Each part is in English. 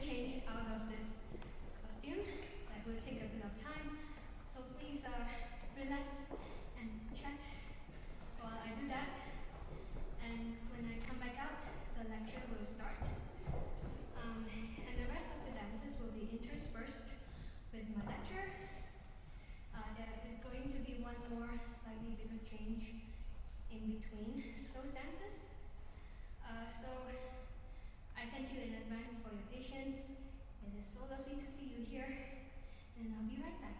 change out of this costume. That will take a bit of time. So please relax and chat while I do that. And when I come back out, the lecture will start. And the rest of the dances will be interspersed with my lecture. There is going to be one more slightly bigger change in between those dances. So I thank you in advance for your patience. It is so lovely to see you here, and I'll be right back.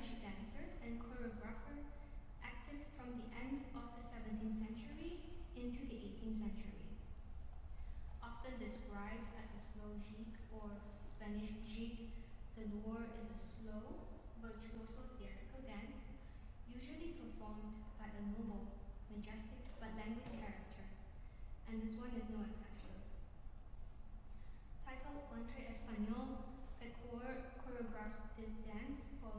Spanish dancer and choreographer active from the end of the 17th century into the 18th century. Often described as a slow jig or Spanish jig, the loor is a slow, virtuoso theatrical dance, usually performed by a noble, majestic but languid character, and this one is no exception. Titled Entre Espagnol, Gregorio choreographed this dance for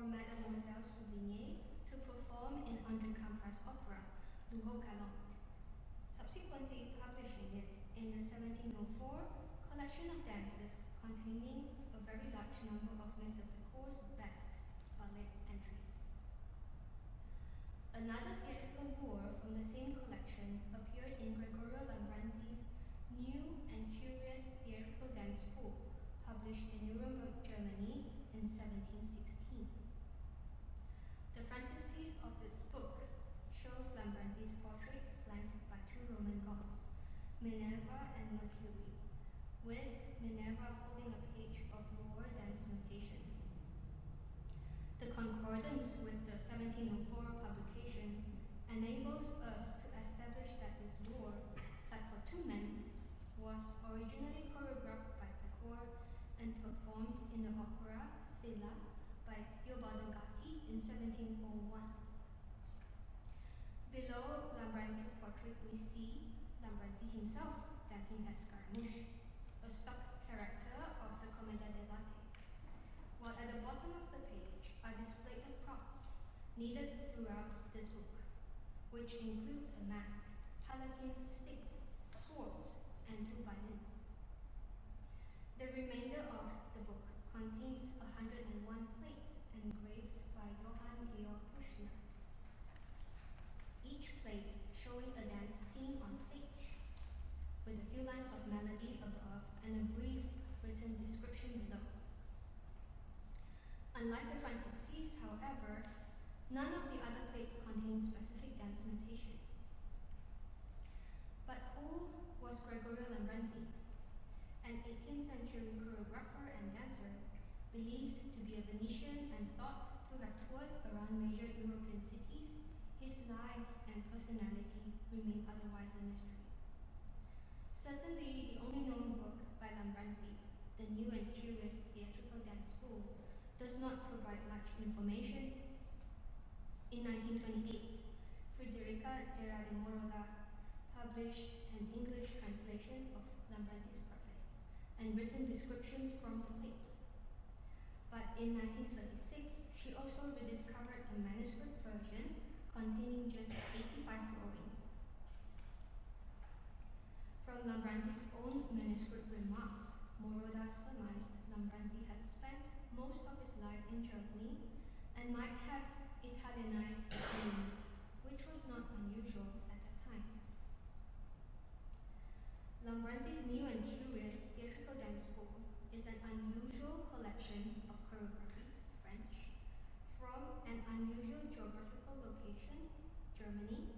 Mademoiselle Soubigny to perform in André Campra's opera, Lujo Galant, subsequently publishing it in the 1704 collection of dances containing a very large number of Mr. Peccore's best ballet entries. Another theatrical lure from the same collection appeared in Gregorio Lambranzi's New and Curious Theatrical Dance School, published in Nuremberg, Germany in 1716. The frontispiece of this book shows Lambranzi's portrait flanked by two Roman gods, Minerva and Mercury, with Minerva holding a page of lower dance notation. The concordance with the 1704 publication enables us to establish that this lore, set for two men, was originally choreographed by Peccore and performed in the opera Silla by Teobaldo Gatti in 1701. Below Lambranzi's portrait we see Lambranzi himself dancing as Scaramouche, a stock character of the Commedia dell'arte, while at the bottom of the page are displayed the props needed throughout this book, which includes a mask, palanquin's stick, swords, and two violins. The remainder of the book contains 101 plates engraved by Johann Georg Büchner, each plate showing a dance scene on stage, with a few lines of melody above and a brief written description below. Unlike the frontispiece, however, none of the other plates contain specific dance notation. But who was Gregorio Lambranzi? An 18th century choreographer and dancer, believed to be a Venetian and thought to have toured around major European cities, his life and personality remain otherwise a mystery. Certainly, the only known work by Lambranzi, The New and Curious Theatrical Dance School, does not provide much information. In 1928, Federica Terra de Moroda published an English translation of Lambranzi's preface and written descriptions from the plates. But in 1936, she also rediscovered a manuscript version containing just 85 drawings. From Lambranzi's own manuscript remarks, Moroda surmised Lambranzi had spent most of his life in Germany and might have Italianized his name, which was not unusual at that time. Lambranzi's New and Curious Theatrical Dance School is an unusual collection of choreography, French, from an unusual geographical location, Germany,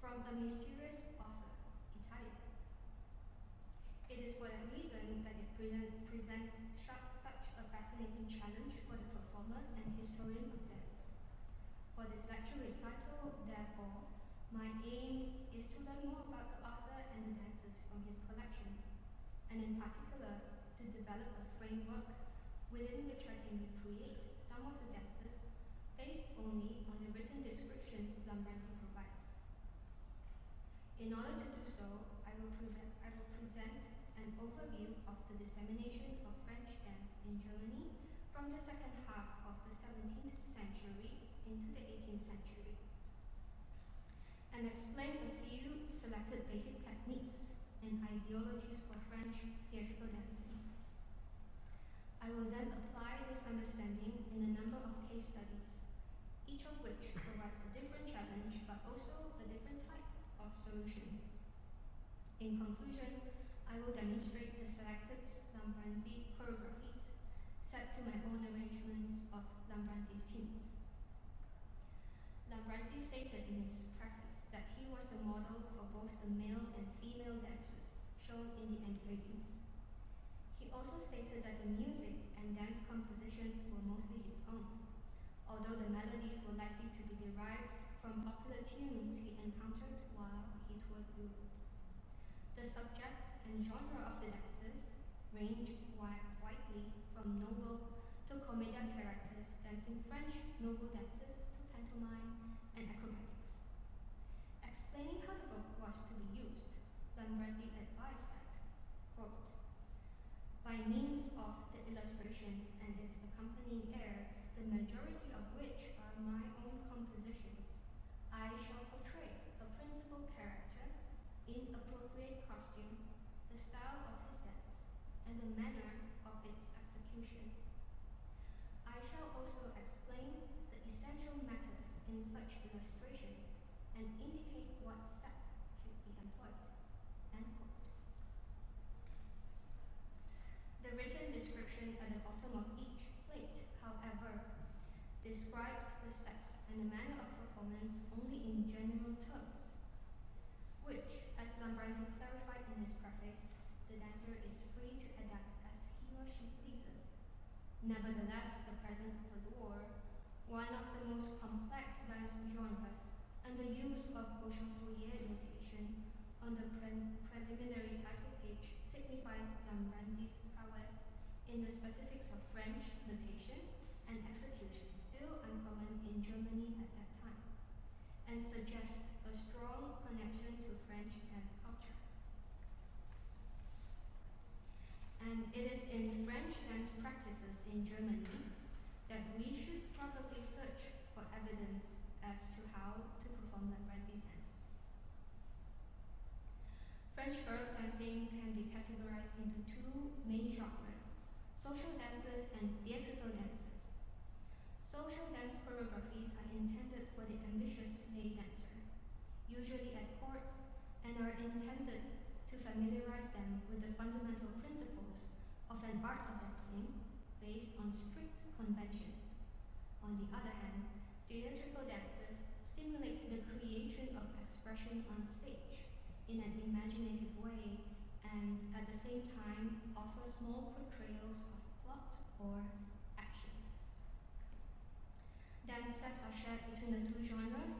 from a mysterious author, Italy. It is for that reason that it presents such a fascinating challenge for the performer and historian of dance. For this lecture recital, therefore, my aim is to learn more about the author and the dancers from his collection, and in particular, to develop a framework within which I can recreate some of the dances based only on the written descriptions Lambranzi provides. In order to do so, I will present an overview of the dissemination of French dance in Germany from the second half of the 17th century into the 18th century, and explain a few selected basic techniques and ideologies for French theatrical dancing. I will then apply this understanding in a number of case studies, each of which provides a different challenge but also a different type of solution. In conclusion, I will demonstrate the selected Lambranzi choreographies set to my own arrangements of Lambranzi's tunes. Lambranzi stated in his preface that he was the model for both the male and female dancers shown in the engravings. He also stated that the music and dance compositions were mostly his own, melodies were likely to be derived from popular tunes he encountered while he toured Europe. The subject and genre of the dances ranged widely from noble to comedic characters dancing French noble dances to pantomime and acrobatics. Explaining how the book was to be used, Lambranzi advised that, quote, by means of the illustrations and its accompanying air, the majority of which are my own compositions, I shall portray a principal character in appropriate costume, the style of his dance, and the manner of its execution. I shall also explain the essential matters in such illustrations and indicate what step should be employed. End quote. The written description at the bottom of each plate, however, describes the steps and the manner of performance only in general terms, which, as Lambranzi clarified in his preface, the dancer is free to adapt as he or she pleases. Nevertheless, the presence of the lore, one of the most complex dance genres, and the use of Beauchamp-Fourier notation on the preliminary title page signifies Lambranzi's prowess in the specifics of French notation and execution, still uncommon in Germany at that time, and suggests a strong connection to French dance culture. And it is in French dance practices in Germany that we should probably search for evidence as to how to perform Lambranzi's dances. French baroque dancing can be categorized into two main genres, social dances and theatrical dances. Social dance choreographies are intended for the ambitious lay dancer, usually at courts, and are intended to familiarize them with the fundamental principles of an art of dancing based on strict conventions. On the other hand, theatrical dances stimulate the creation of expression on stage in an imaginative way and at the same time offer small portrayals of plot or action. Dance steps are shared between the two genres,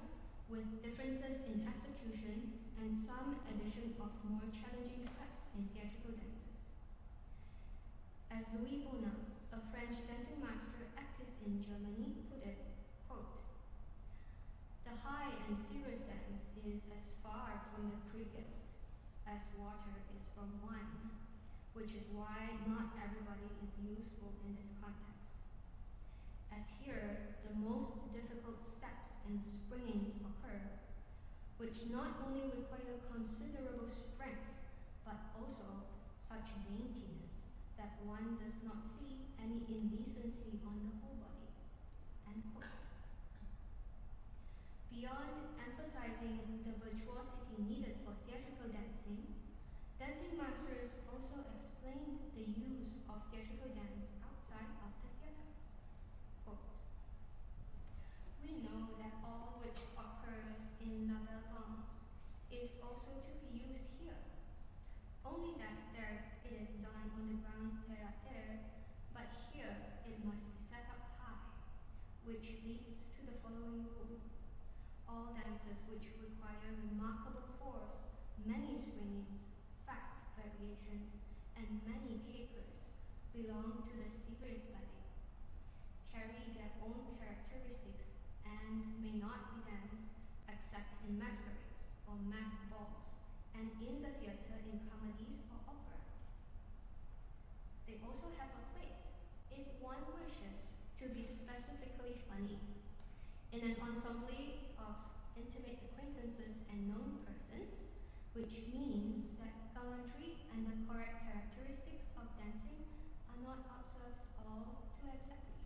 with differences in execution and some addition of more challenging steps in theatrical dances. As Louis Bonnat, a French dancing master active in Germany, put it, quote, the high and serious dance is as far from the previous as water is from wine, which is why not everybody is useful in this context. As here, the most difficult steps and springings occur, which not only require considerable strength, but also such daintiness that one does not see any indecency on the whole body. End quote. Beyond emphasizing the virtuosity needed for theatrical dancing, dancing masters also explained the use of theatrical dance outside of the theater. Quote, we know that all which occurs in La Belle Danse is also to be used here, only that there it is done on the ground terre-à-terre, but here it must be set up high, which leads to the following rule. All dances which require remarkable force, many springings, fast variations, and many capers belong to the serious ballet, carry their own characteristics, and may not be danced except in masquerades or masked balls, and in the theater in comedies or operas. They also have a place, if one wishes to be specifically funny, in an ensemble of intimate acquaintances and known persons, which means that gallantry and the correct characteristics of dancing are not observed all too exactly.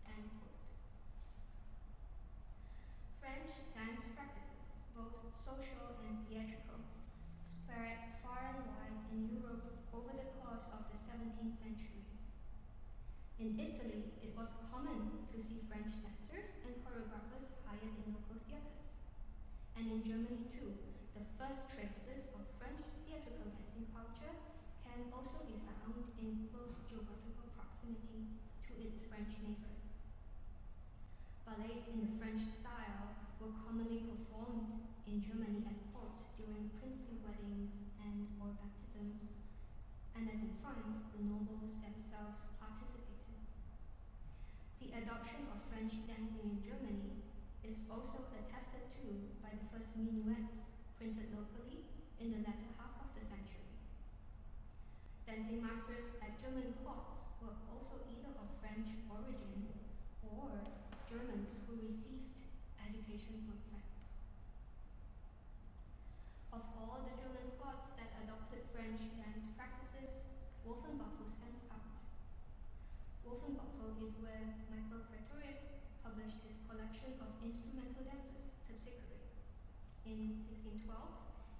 End quote. French dance practices, both social and theatrical, spread far and wide in Europe over the course of the 17th century. In Italy, it was common to see French dancers and choreographers hired in local theaters. And in Germany too, the first traces of French theatrical dancing culture can also be found in close geographical proximity to its French neighbor. Ballet ballets in the French style were commonly performed in Germany at court during princely weddings and or baptisms, and as in France, the nobles themselves participated. The adoption of French dancing in Germany is also attested to by the first minuets printed locally in the latter half of the century. Dancing masters at German courts were also either of French origin or Germans who received education from France. Of all the German courts that adopted French dance practices, Wolfenbüttel stands out. Wolfenbüttel is where Michael Praetorius published his collection of instrumental dances, Tzhi, in 1612,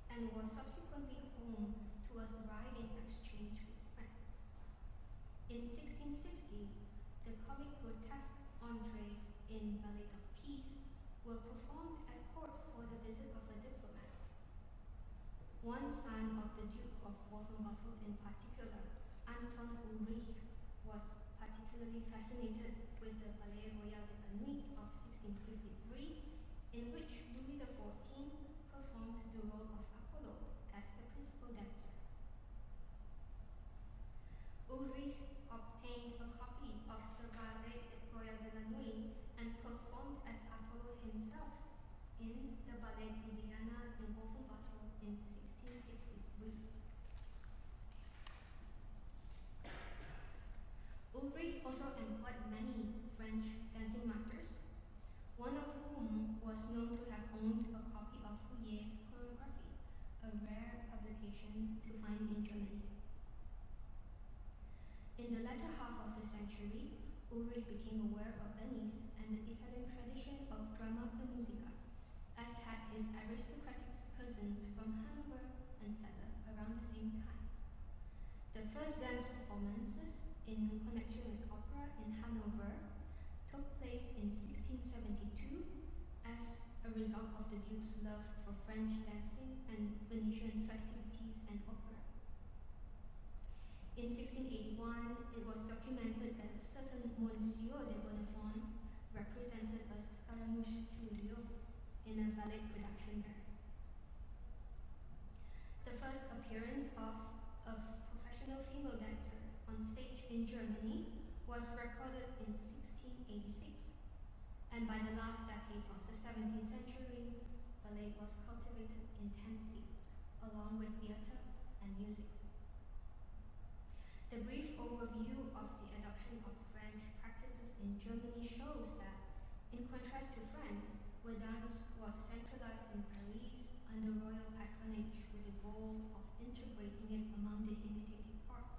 and was subsequently home to a thriving exchange with France. In 1660, the comic grotesque entrees in Ballet of Peace were performed at court for the visit of a diplomat. One son of the Duke of Wolfenbüttel in particular, Anton Ulrich, was particularly fascinated with the Ballet Royal de la Nuit of 1653, in which Louis XIV performed the role of Apollo as the principal dancer. Ulrich obtained a copy of the Ballet Royal de la Nuit and performed as Apollo himself in the Ballet Liliana in Wolfenbüttel in 1663. Ulrich also employed many French dancing masters, one of whom was known to have owned a copy of Fourier's choreography, a rare publication to find in Germany. In the latter half of the century, Ulrich became aware of Venice and the Italian tradition of drama per musica, as had his aristocratic cousins from Hanover and Celle around the same time. The first dance performances in connection with opera in Hanover took place in 1672 as a result of the Duke's love for French dancing and Venetian festivities and opera. In 1681, it was documented that a certain Monsieur de Bonnefons represented a Scaramouche Curio in a ballet production there. The first appearance of a professional female dancer on stage in Germany was recorded in 1686, and by the last decade of the 17th century, ballet was cultivated intensely, along with theater and music. The brief overview of the adoption of French practices in Germany shows that, in contrast to France, where dance was centralized in Paris under royal patronage with the goal of integrating it among the imitative arts,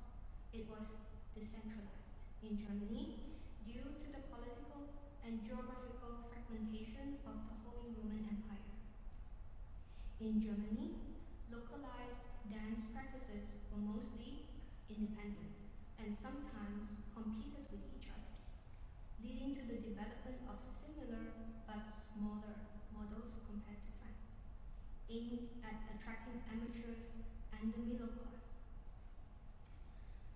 it was decentralized in Germany due to the political and geographical fragmentation of the Holy Roman Empire. In Germany, localized dance practices were mostly independent and sometimes competed with each other, leading to the development of similar but smaller models compared to France, aimed at attracting amateurs and the middle class.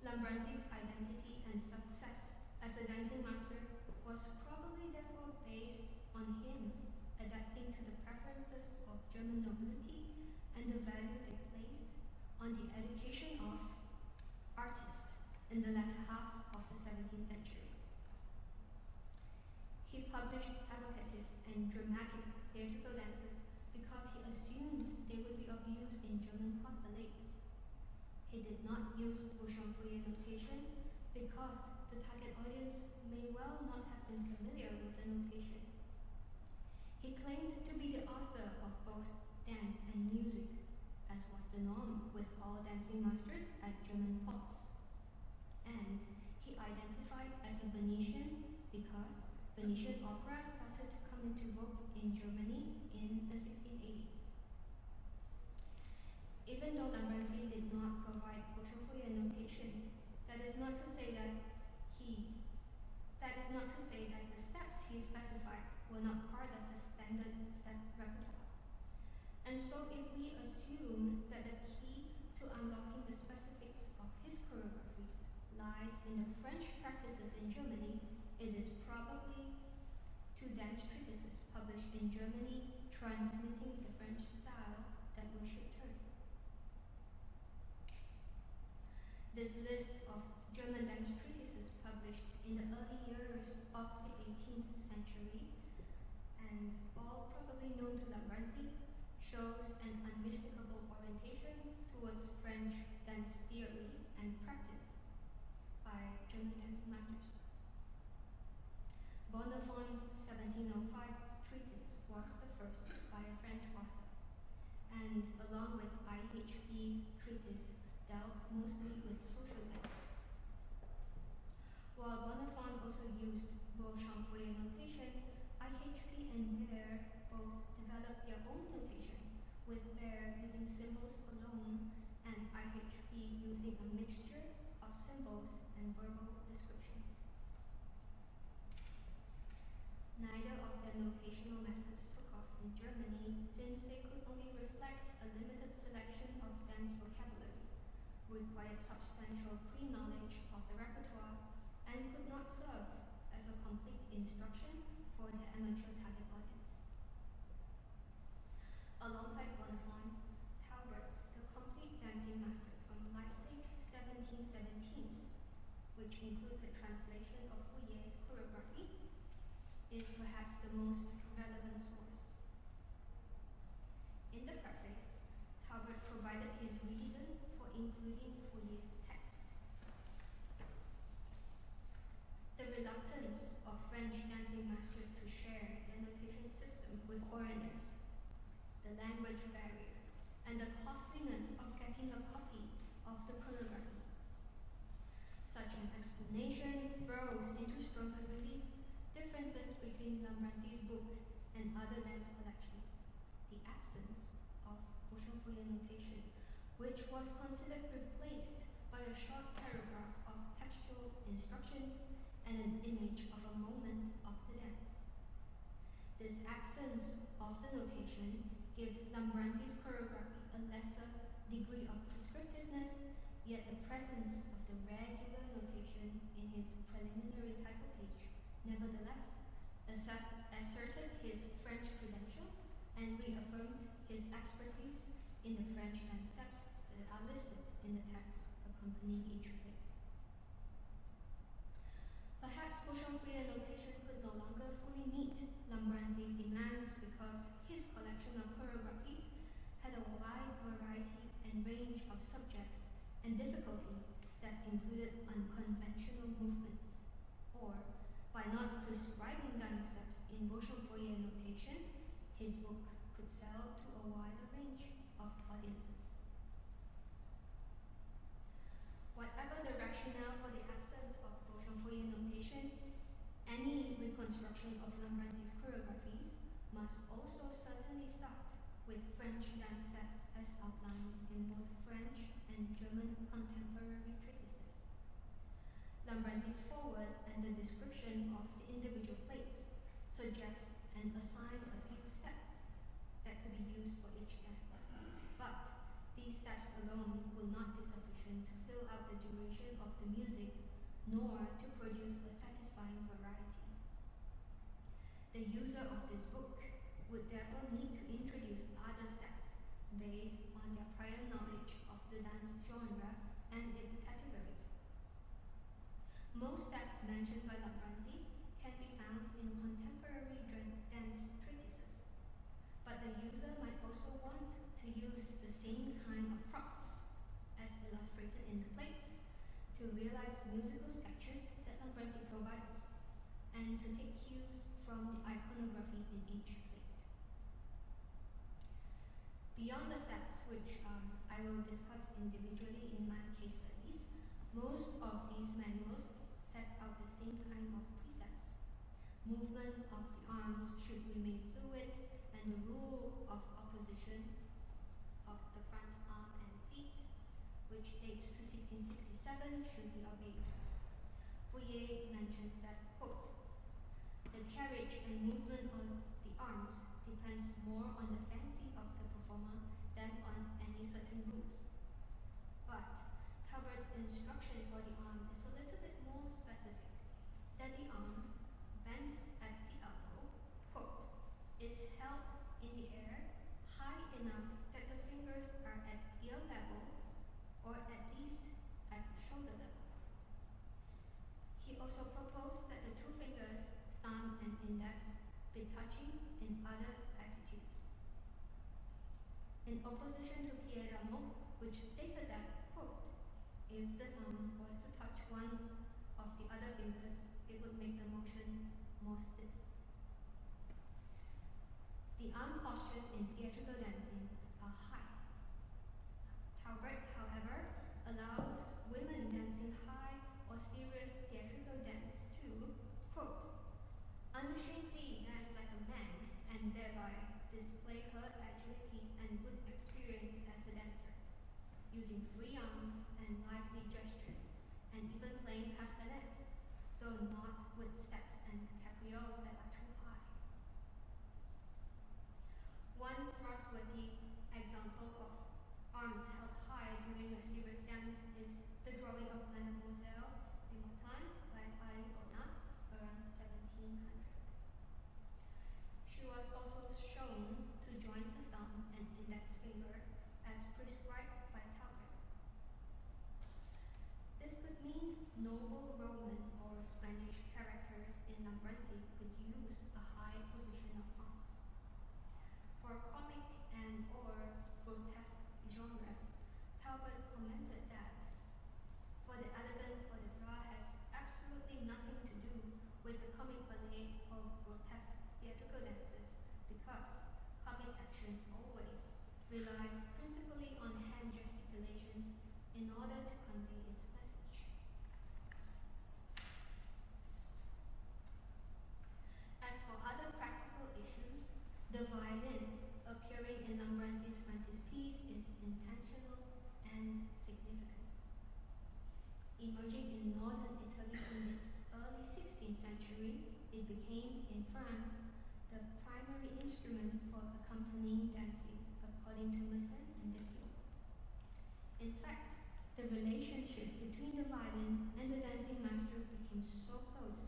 Lambranzi's identity and success as a dancing master was probably therefore based on him adapting to the preferences of German nobility and the value they placed on the education of artists in the latter half of the 17th century. He published evocative and dramatic theatrical dances because he assumed they would be of use in German court ballets. He did not use Bouchon-Fouillet notation because the target audience may well not have been familiar with the notation. He claimed to be the author of both dance and music, as was the norm with all dancing masters at German courts. And he identified as a Venetian because Venetian opera started to come into vogue in Germany in the 1680s. Even though Lambranzi did not provide Bouchon-Fouillet notation, that is not to say that the steps he specified were not part of the standard step repertoire. And so if we assume that the key to unlocking the specifics of his choreographies lies in the French practices in Germany, it is probably to dance treatises published in Germany transmitting the French style that we should turn. This list of German dance treatises published in the early years of the 18th century, and all probably known to Lambranzi, shows an unmistakable orientation towards French dance theory and practice by German dancing masters. Bonnefont's 1705 treatise was the first by a French author, and along with IHP's treatise, dealt mostly with social dances. While Bonnefont also used Beauchamp-Fourier notation, IHP and Baer both developed their own notation, with Baer using symbols alone and IHP using a mixture of symbols and verbal descriptions. Neither of their notational methods took off in Germany, since they could only reflect a limited selection of dance vocabulary, required substantial pre-knowledge of the repertoire, and could not serve as a complete instruction for the amateur target audience. Alongside Bonnefont, Taubert, the complete dancing master from Leipzig 1717, which includes a translation of Fourier's choreography, is perhaps the most relevant source. In the preface, Taubert provided his reason for including Fourier's text. The reluctance of French dancing masters to share their notation system with foreigners, the language barrier, and the costliness of getting a copy of the choreography. Such an explanation throws into stronger relief differences between Lambranzi's book and other dance collections, the absence of Beauchamp-Fourier notation, which was considered replaced by a short paragraph of textual instructions and an image of a moment of the dance. This absence of the notation gives Lambranzi's choreography a lesser degree of prescriptiveness, yet the presence of the regular notation in his preliminary title page nevertheless asserted his French credentials and reaffirmed his expertise in the French dance steps that are listed in the text accompanying each plate. Perhaps Beauchamp-Fourier notation could no longer fully meet Lambranzi's demands because his collection of choreographies had a wide variety and range of subjects and difficulty that included unconventional movements, or by not prescribing dance steps in Beauchamp-Fourier notation, his book could sell to a wider range of audiences. Whatever the rationale for the absence of Beauchamp-Fourier notation, any reconstruction of Lambranzi's choreographies must also certainly start with French dance steps as outlined in both French and German contemporary treatises. Lambranzi's foreword and the description of the individual plates suggest and assign a few steps that could be used for each dance. But these steps alone will not be sufficient to fill out the duration of the music, nor to produce a satisfying variety. The user of this book would therefore need to introduce other steps based on their prior knowledge of the dance genre and its categories. Most steps mentioned by Lambranzi can be found in contemporary dance treatises, but the user might also want to use the same kind of props as illustrated in the plates to realize musical sketches that Lambranzi provides, and to take cues from the iconography in each plate. Beyond the steps, which I will discuss individually in my case studies, most of these manuals set out the same kind of precepts. Movement of the arms should remain fluid, and the rule of opposition of the front arm and feet, which dates to 1667, should be obeyed. Fourier mentions that, quote, "The carriage and movement of the arms depends more on the fancy of the performer than on any certain rules." But Taubert's instruction for the arm is a little bit more specific, that the arm, bent at the elbow, enough that the fingers are at ear level or at least at shoulder level. He also proposed that the two fingers, thumb and index, be touching in other attitudes. In opposition to Pieramo, which stated that, quote, if the thumb was to touch one of the other fingers, it would make the motion more stiff. The arm postures in theatrical dancing are high. Taubert, however, allows women dancing high or serious theatrical dance to, quote, unashamedly dance like a man and thereby display her agility and good experience as a dancer, using free arms and lively gestures, and even playing castanets, though not with steps and caprioles that are too high. One trustworthy example of arms held high during a serious dance is the drawing of Mademoiselle de Montagne by Ari Ona around 1700. She was also shown to join her thumb and index finger as prescribed by Taubert. This could mean noble Roman or Spanish characters in Lambranzi could use a high position of arms. For comic and or grotesque genres, Taubert commented that for the elegant polypra has absolutely nothing to do with the comic ballet or grotesque theatrical dances because comic action always relies principally on hand gesticulations in order to convey its message. As for other practical issues, the violin appearing in Lambranzi's frontispiece is intentional and significant. Emerging in northern Italy in the early 16th century, it became, in France, the primary instrument for accompanying dancing, according to Masson and Delphi. In fact, the relationship between the violin and the dancing master became so close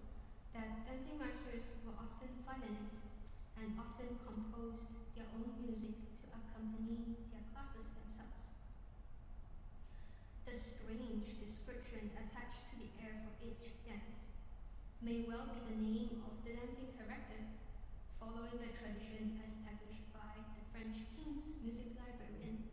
that dancing masters were often violinists and often composed their own music to accompany their classes themselves. The strange description attached to the air for each dance may well be the name of the dancing characters, following the tradition established by the French king's music librarian,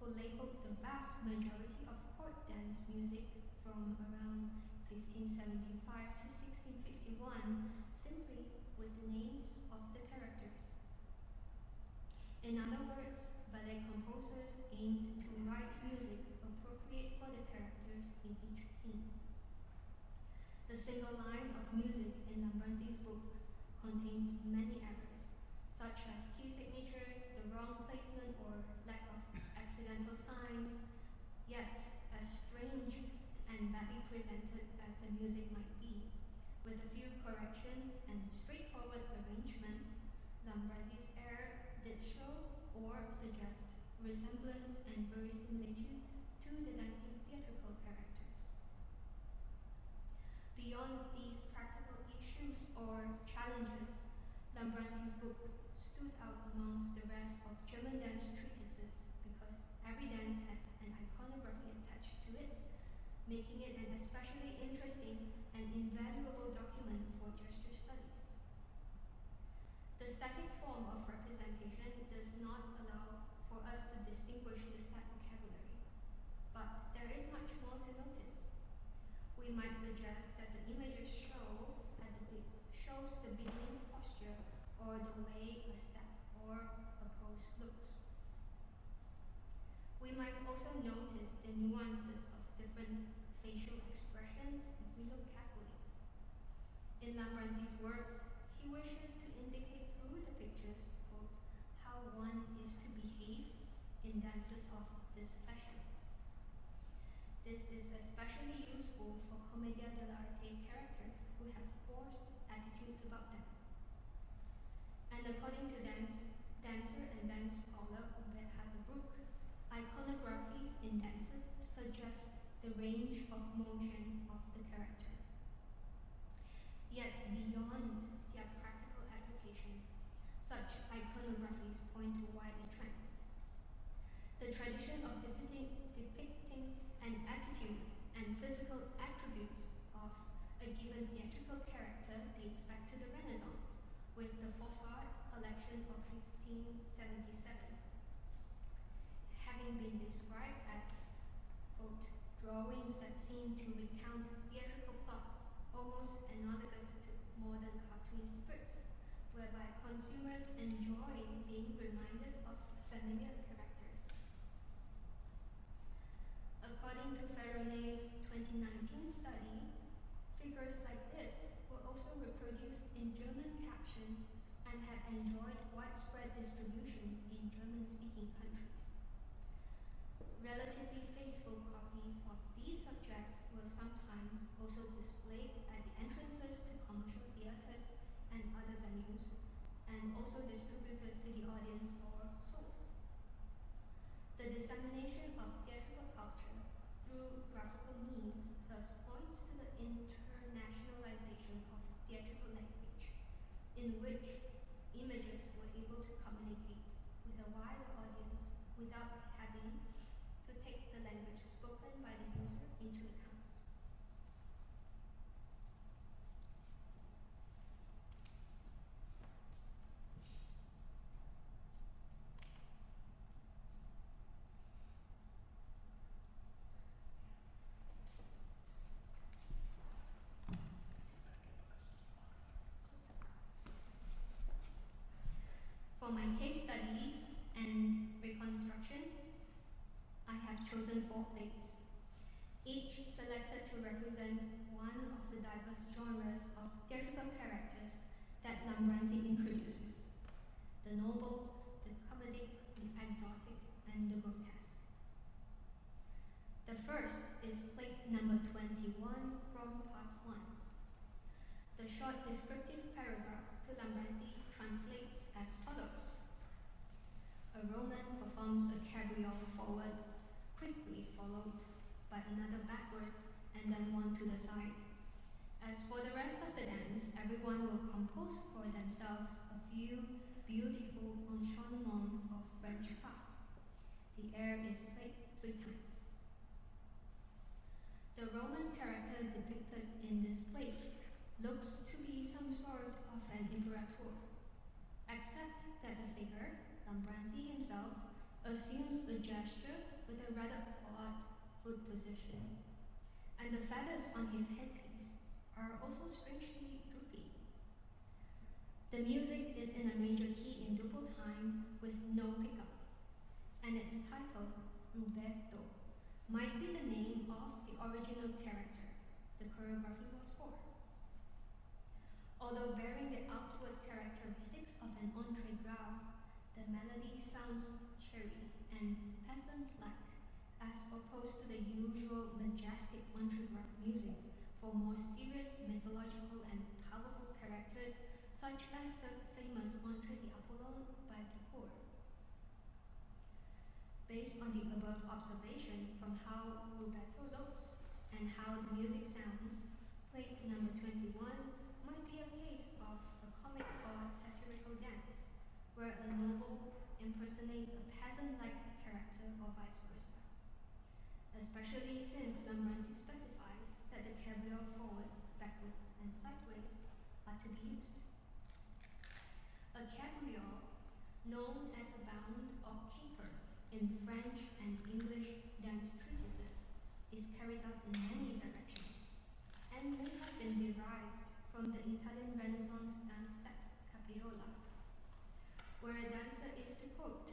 who labeled the vast majority of court dance music from around 1575 to 1651 simply with the names of the characters. In other words, ballet composers aimed to write music appropriate for the characters in each scene. The single line of music in Lambranzi's book contains many errors, such as key signatures, the wrong placement or lack of accidental signs, yet as strange and badly presented as the music might be, with a few corrections and straightforward arrangement, Lambranzi's air did show or suggest resemblance and verisimilitude to the dancing theatrical characters. Beyond these practical issues or challenges, Lambranzi's book stood out amongst the rest of German dance treatises because every dance has an iconography attached to it, making it an especially interesting and invaluable document for gesture studies. The static form of representation does not allow for us to distinguish the stat vocabulary, but there is much more to notice. We might suggest that the images shows the beginning posture or the way a step or a pose looks. We might also notice the nuances of different facial expressions if we look carefully. In Lambranzi's works, he wishes to indicate through the pictures, quote, how one is to behave in dances of this fashion. This is especially useful for commedia dell'arte characters who have forced attitudes about them. And according to dancer and dance scholar Hubert Hasebrück, iconographies in dances suggest the range of motion of the character. Yet beyond their practical application, such iconographies point to wider trends. The tradition of depicting an attitude and physical attributes of a given theatrical character dates back to the Renaissance, with the Fossard collection of 1577 having been described as, quote, drawings that seem to recount theatrical plots, almost analogous to modern cartoon strips, whereby consumers enjoy being reminded of familiar characters. According to Ferronet's 2019 study, figures like this were also reproduced in German captions and had enjoyed widespread distribution in German-speaking countries. Relatively faithful copies of these subjects were sometimes also displayed at the entrances to commercial theaters and other venues, and also distributed to the audience or sold. The dissemination of theatrical culture through graphical means thus points to the internationalization of theatrical language, in which images were able to communicate with a wider audience without having to take the language spoken by the user into account. For my case studies and reconstruction, I have chosen 4 plays, each selected to represent one of the diverse genres of theatrical characters that Lambranzi introduces: the noble, the comedic, the exotic, and the grotesque. The first is plate number 21 from part 1. The short descriptive paragraph to Lambranzi translates as follows. A Roman performs a cabriole forwards, quickly followed by another backwards, and then one to the side. As for the rest of the dance, everyone will compose for themselves a few beautiful enchaînements of French pas. The air is played 3 times. The Roman character depicted in this play looks to be some sort of an imperator, except that the figure, Lambranzi himself, assumes a gesture with a rather odd foot position, and the feathers on his headpiece are also strangely droopy. The music is in a major key in double time with no pickup, and its title, Roberto, might be the name of the original character the choreography was for. Although bearing the outward characteristics of an entrée grave, the melody sounds cheery and peasant-like, as opposed to the usual majestic entrée grave music for more serious mythological and powerful characters, such as the famous Entrée d'Apollon by Ducour. Based on the above observation from how Roberto looks and how the music sounds, plate number 21 might be a case of a comic or satirical dance, where a noble impersonates a peasant-like character or vice versa, especially since Lambranzi specifies that the cabriole forwards, backwards, and sideways are to be used. A cabriole, known as a bound or caper in French and English dance treatises, is carried out in many directions, and may have been derived from the Italian Renaissance dance step, capirola, where a dancer is to, quote,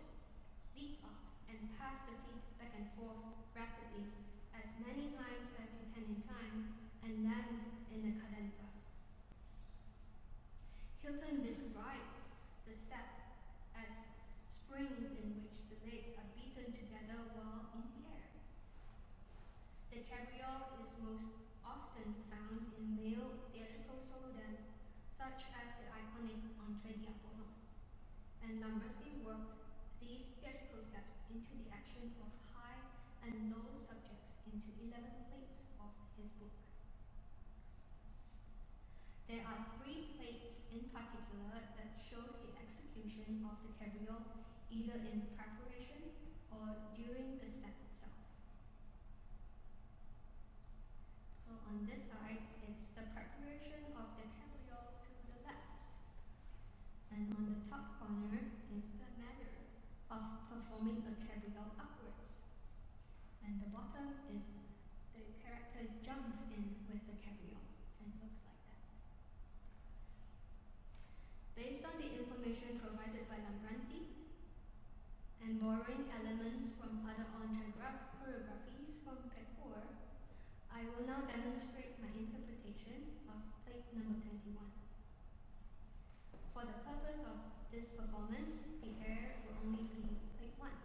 leap up and pass the feet back and forth rapidly as many times as you can in time and land in a cadenza. Hilton describes the step as springs in which the legs are beaten together while in the air. The cabriole is most often found in male theatrical solo dance, such as the iconic Entrée d'Apollon, and Lambranzi worked these theatrical steps into the action of high and low subjects into 11 plates of his book. There are 3 plates in particular that showed the execution information of the cabriole either in preparation or during the step itself. So on this side, it's the preparation of the cabriole to the left. And on the top corner is the manner of performing a cabriole upwards. And the bottom is the character jumps in with the cabriole and looks like that. Based on the information provided by Lambranzi and borrowing elements from other choreographies from Phaik, I will now demonstrate my interpretation of plate number 21. For the purpose of this performance, the air will only be played once.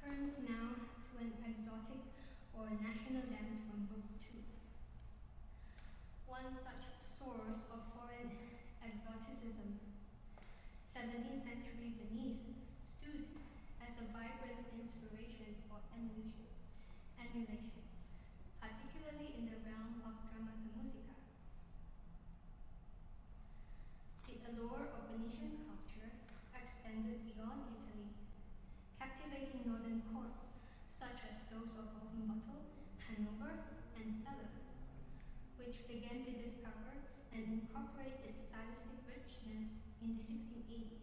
Turns now to an exotic or national dance from Book 2. One such source of foreign exoticism, 17th century Venice, stood as a vibrant inspiration for emulation, particularly in the realm of drama da musica. The allure of Venetian culture extended beyond Italy, captivating northern courts such as those of Wolfenbüttel, Hanover, and Celle, which began to discover and incorporate its stylistic richness in the 1680s.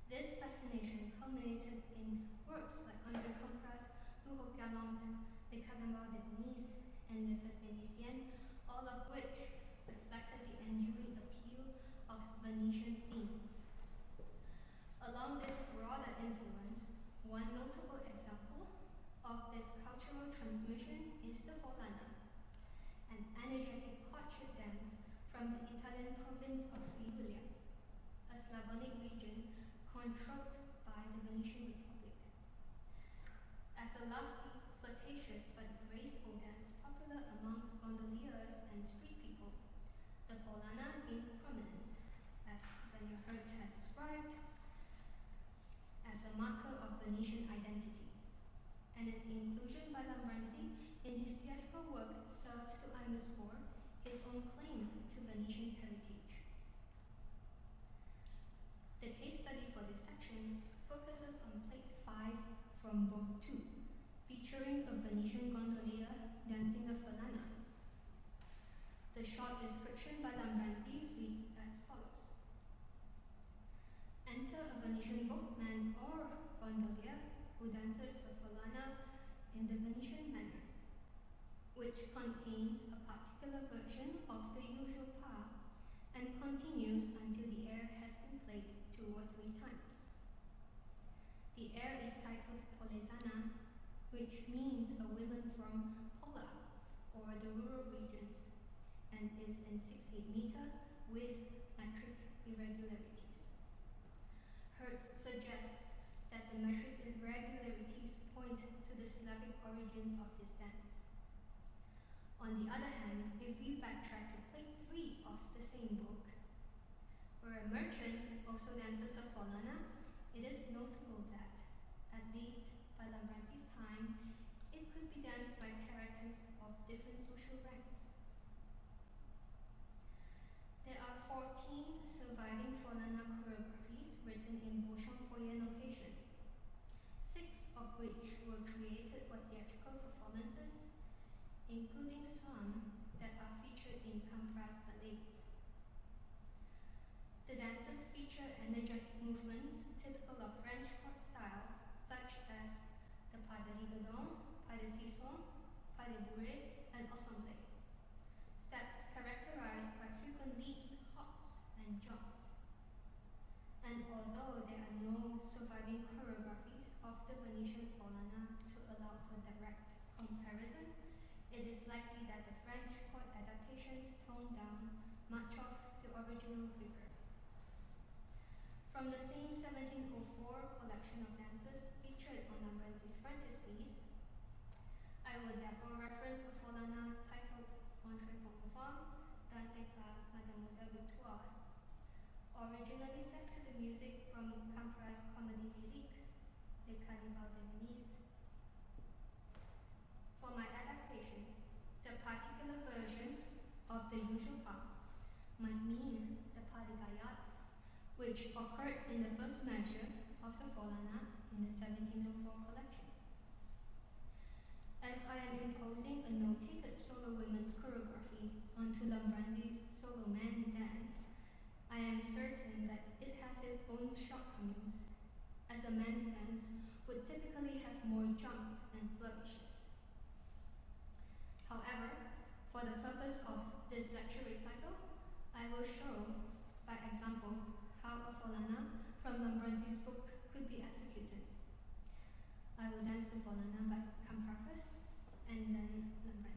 This fascination culminated in works like Andre Compra's L'Europe Galante, Le Carnaval de Venise, and Le Fête Vénitienne, all of which reflected the enduring appeal of Venetian themes. Along this broader influence, one notable example of this cultural transmission is the Volana, an energetic courtship dance from the Italian province of Friuli, a Slavonic region controlled by the Venetian Republic. As a lusty, flirtatious but graceful dance popular amongst gondoliers and street people, the Volana gained prominence, as Daniel Hertz had described, as a marker of Venetian identity, and its inclusion by Lambranzi in his theatrical work serves to underscore its own claim to Venetian heritage. The case study for this section focuses on plate 5 from book 2, featuring a Venetian gondolier dancing a falana. The short description by Lambranzi reads as follows. Enter a Venetian boatman or gondolier who dances a falana in the Venetian manner, which contains a particular version of the usual pas and continues until the air has been played 2 or 3 times. The air is titled Polesana, which means a woman from Pola, or the rural regions, and is in 6/8 meter with metric irregularities. Hertz suggests that the metric irregularities point to the Slavic origins of this dance. On the other hand, if we backtrack to plate 3 of the same book, where a merchant also dances a falana, it is notable that, at least by Lambranzi's time, it could be danced by characters of different social ranks. There are 14 surviving falana choreographies written in Beauchamp-Fourier notation, 6 of which were created for theatrical performances, including some that are featured in Campras ballets. The dances feature energetic movements typical of French court style, such as the pas de rigodon, pas de sisson, pas de bourrée, and ensemble. Steps characterized by frequent leaps, hops, and jumps. And although there are no surviving choreographies of the Venetian falana to allow for direct comparison, it is likely that the French court adaptations toned down much of the original figure. From the same 1704 collection of dances featured on Lambranzi's frontispiece, I will therefore reference a falana titled Entrée pour enfants, dancée par Mademoiselle Victoire, originally set to the music from Campras' comédie lyrique, Le Carnival de Venise. For my adaptation, the particular version of the usual pas might mean the pas de gaillard, which occurred in the first measure of the falana in the 1704 collection. As I am imposing a notated solo women's choreography onto Lambranzi's solo man dance, I am certain that it has its own shortcomings, as a man's dance would typically have more jumps and flourishes. However, for the purpose of this lecture recital, I will show, by example, how a falana from Lambranzi's book could be executed. I will dance the falana by Campra first, and then Lambranzi's.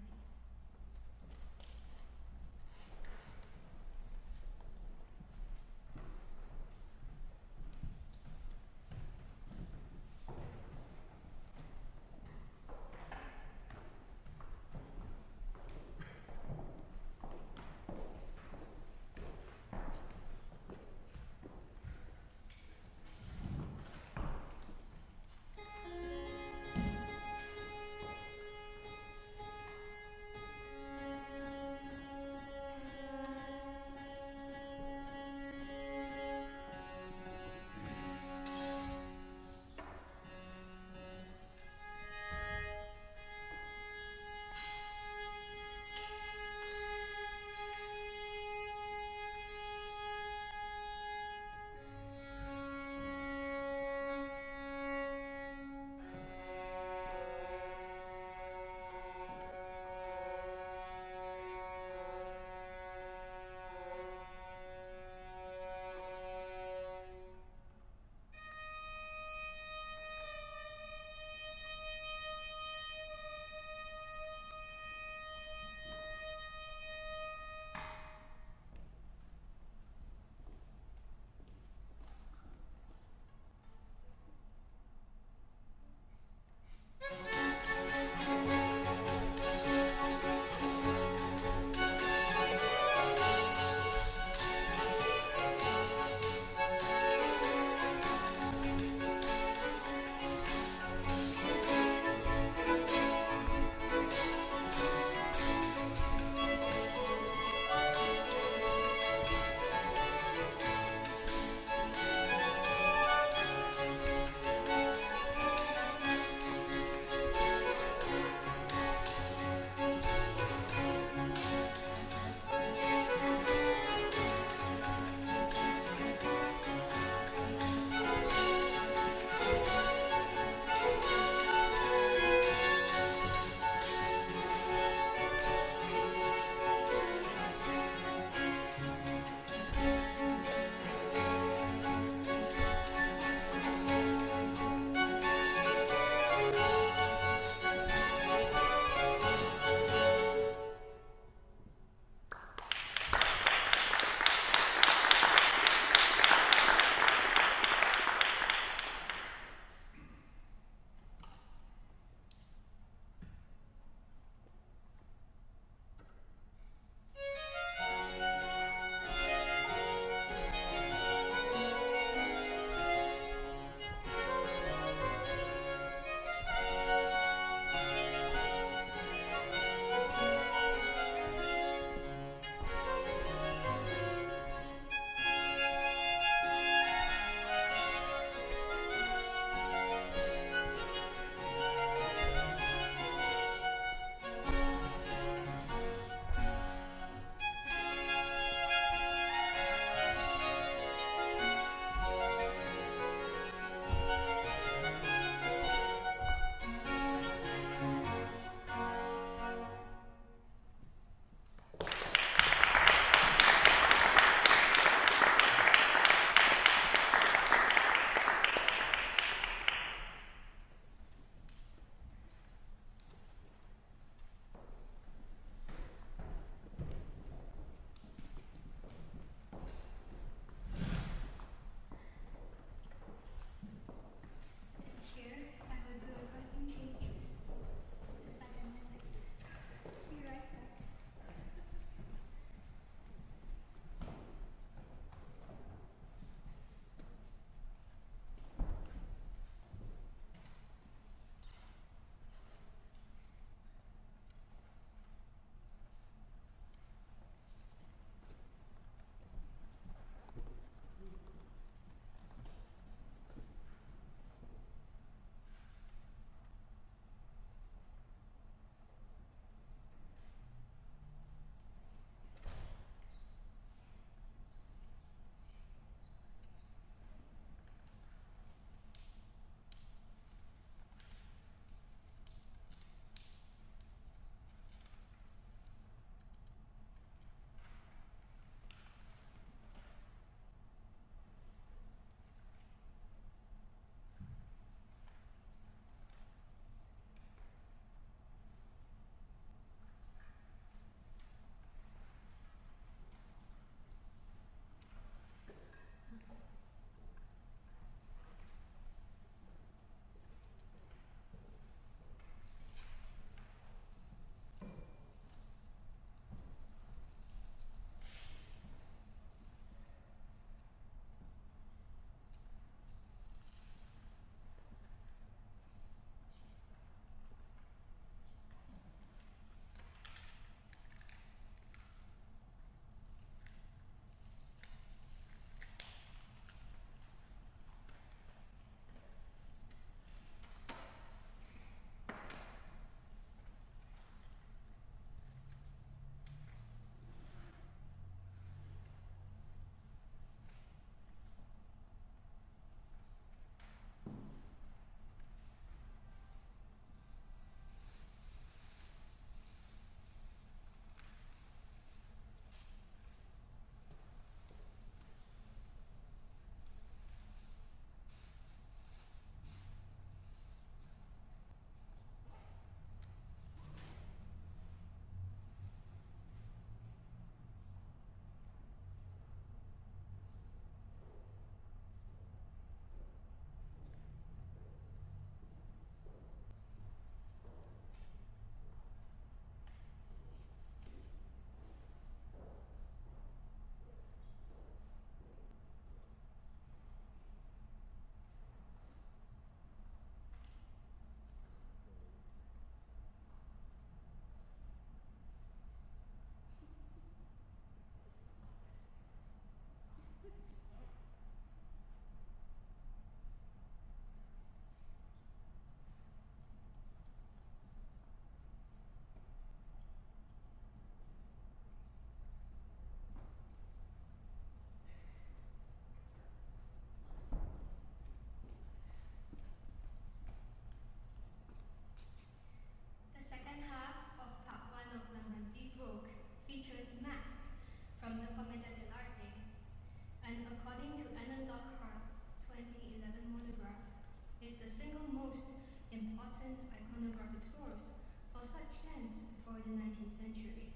according to Alan Lockhart's 2011 monograph, is the single most important iconographic source for such lands before the 19th century.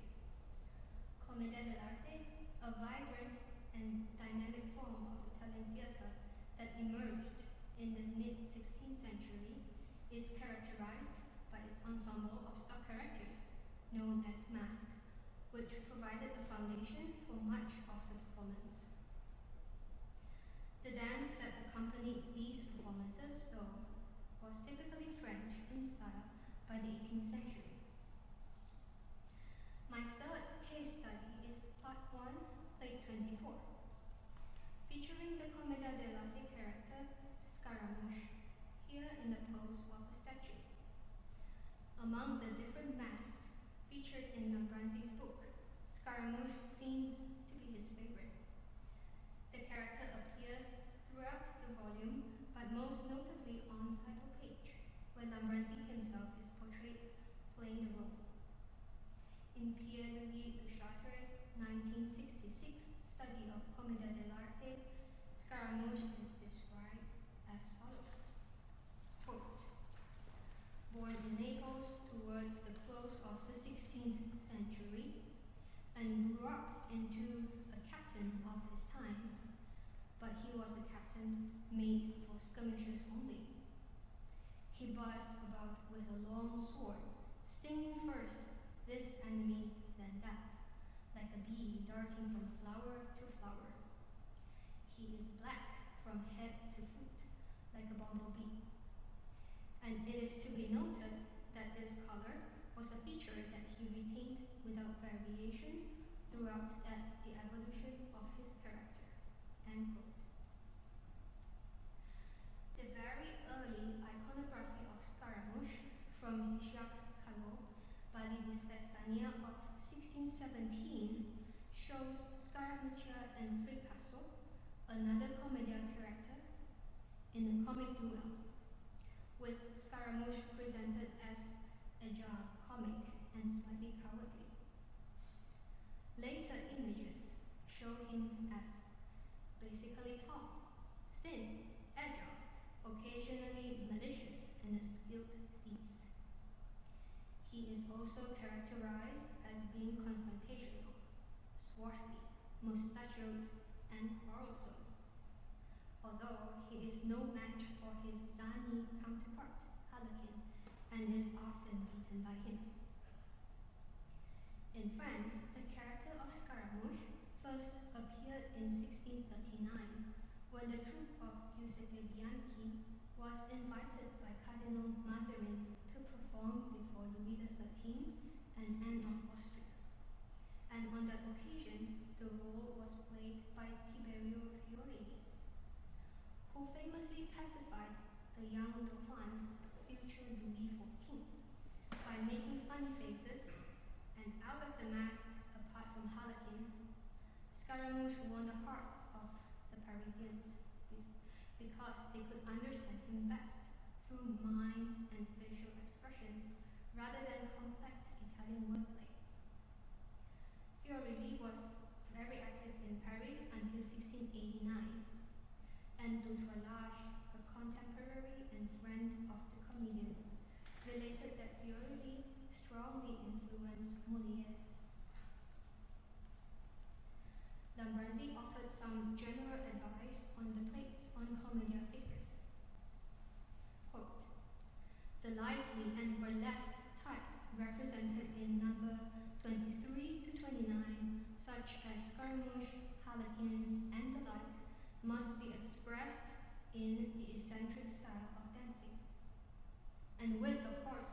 Commedia dell'arte, a vibrant and dynamic form of Italian theatre that emerged in the mid-16th century, is characterized by its ensemble of stock characters, known as masks, which provided a foundation for much of the performance. The dance that accompanied these performances, though, was typically French in style by the 18th century. My third case study is Part 1, Plate 24, featuring the Commedia dell'arte character Scaramouche, here in the pose of a statue. Among the different masks featured in Lambranzi's book, Scaramouche seems to be his favorite. The character appears throughout the volume, but most notably on the title page, where Lambranzi himself is portrayed playing the role. In Pierre-Louis de Chartres' 1966 study of Commedia dell'arte, Scaramouche is described as follows. Quote, born in Naples towards the close of the 16th century, and grew up into a captain of his time, but he was a captain made for skirmishes only. He buzzed about with a long sword, stinging first this enemy, then that, like a bee darting from flower to flower. He is black from head to foot, like a bumblebee. And it is to be noted that this color was a feature that he retained without variation throughout the evolution of his character. End quote. The very early iconography of Scaramouche from Jacques Callot, Bali di Spessania of 1617, shows Scaramuccia and Fricasso, another Commedia character, in a comic duel, with Scaramouche presented as agile, comic, and slightly cowardly. Later images show him as basically tall, thin, agile, occasionally malicious, and a skilled thief. He is also characterized as being confrontational, swarthy, mustachioed, and quarrelsome, although he is no match for his zany counterpart, Harlequin, and is often beaten by him. In France, the character of Scaramouche first appeared in 1639, when the troupe of Giuseppe Bianchi was invited by Cardinal Mazarin to perform before Louis XIII and Anne of Austria. And on that occasion, the role was played by Tiberio Fiorelli, who famously pacified the young Dauphin, future Louis XIV, by making funny faces, and out of the mask, apart from Harlequin, Scaramouche won the hearts of the Parisians because they could understand him best through mime and facial expressions rather than complex Italian wordplay. Fiorelli was very active in Paris until 1689, and Dutourlage, a contemporary and friend of the comedians, related that Fiorelli strongly influenced Molière. Lambranzi offered some general advice on the plates on Commedia figures. Quote, the lively and burlesque type represented in number 23 to 29, such as Scaramouche, Harlequin, and the like, must be expressed in the eccentric style of dancing, and with, of course,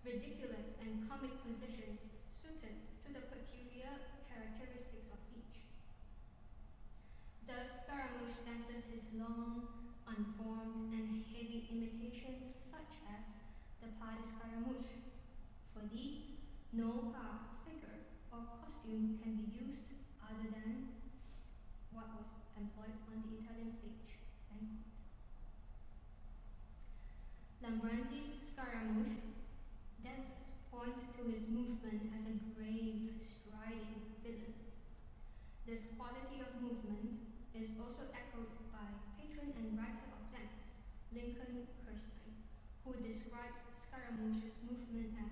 ridiculous and comic positions suited to the peculiar characteristics of each. Thus, Scaramouche dances his long, unformed, and heavy imitations, such as the pas de Scaramouche. For these, no figure or costume can be used other than what was employed on the Italian stage. End quote. Lambranzi's Scaramouche dances point to his movement as a grave, striding villain. This quality of movement is also echoed by patron and writer of dance, Lincoln Kirstein, who describes Scaramouche's movement as,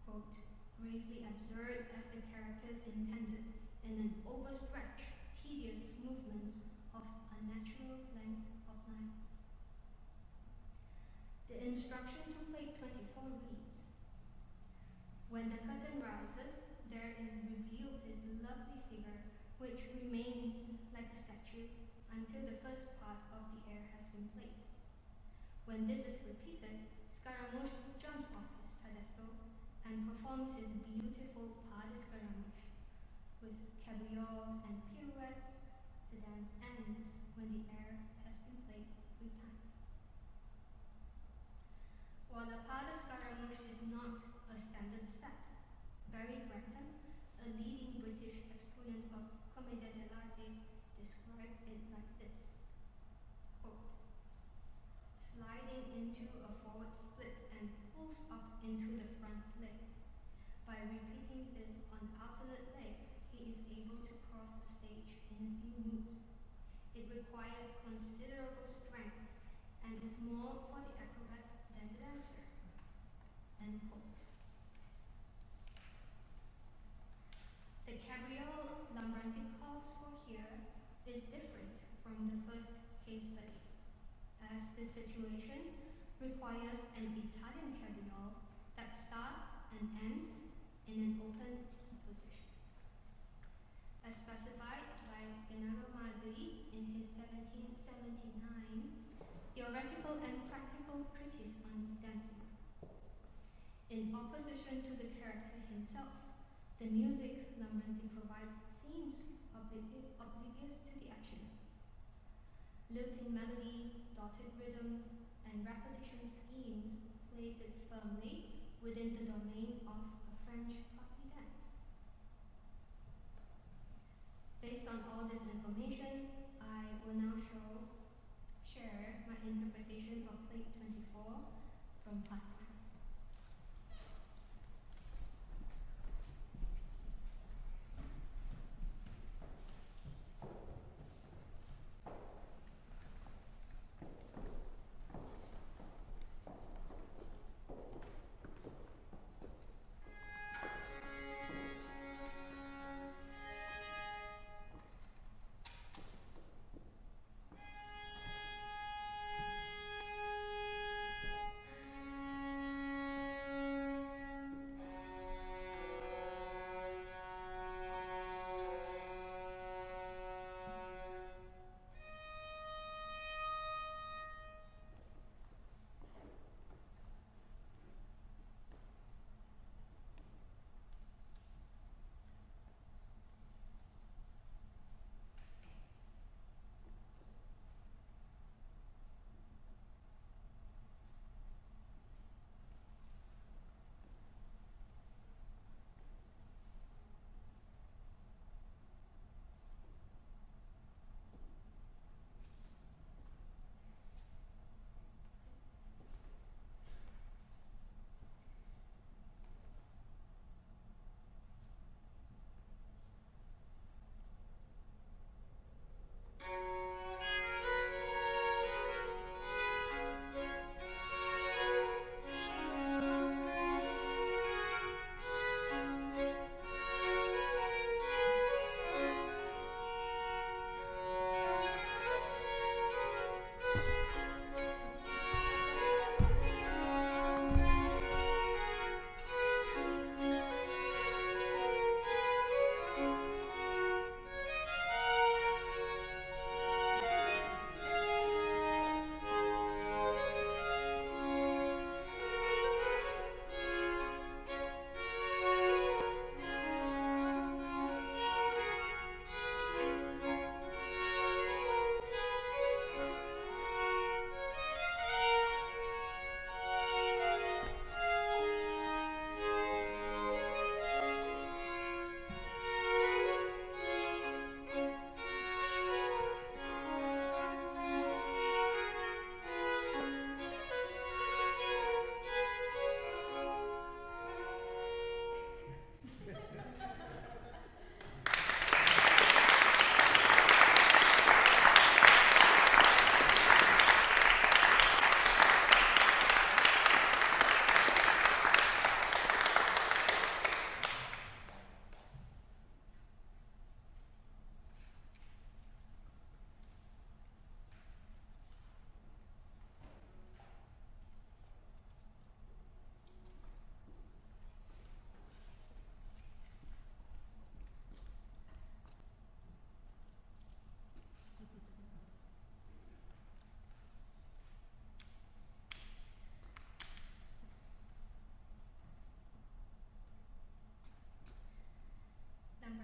quote, gravely absurd as the characters intended, in an overstretched, tedious movement of unnatural length of lines. The instruction to plate 24 reads, when the curtain rises, there is revealed this lovely figure, which remains like a statue until the first part of the air has been played. When this is repeated, Scaramouche jumps off his pedestal and performs his beautiful pas de Scaramouche. With cabrioles and pirouettes, the dance ends when the air has been played 3 times. While the pas de Scaramouche is not a standard step, Barry Grantham, a leading British exponent of commedia dell'arte, described it like this, quote, sliding into a forward split and pulls up into the front leg. By repeating this on alternate legs, he is able to cross the stage in a few moves. It requires considerable strength and is more for the acrobat than the dancer. End quote. The cabriole Lambranzi calls for here is different from the first case study, as the situation requires an Italian cabriole that starts and ends in an open position. As specified by Gennaro Magri in his 1779 Theoretical and Practical Treatise on Dancing. In opposition to the character himself, the music Lambranzi provides seems oblivious to the action. Lilting melody, dotted rhythm, and repetition schemes place it firmly within the domain of a French partly dance. Based on all this information, I will now share my interpretation of plate 24 from part 1.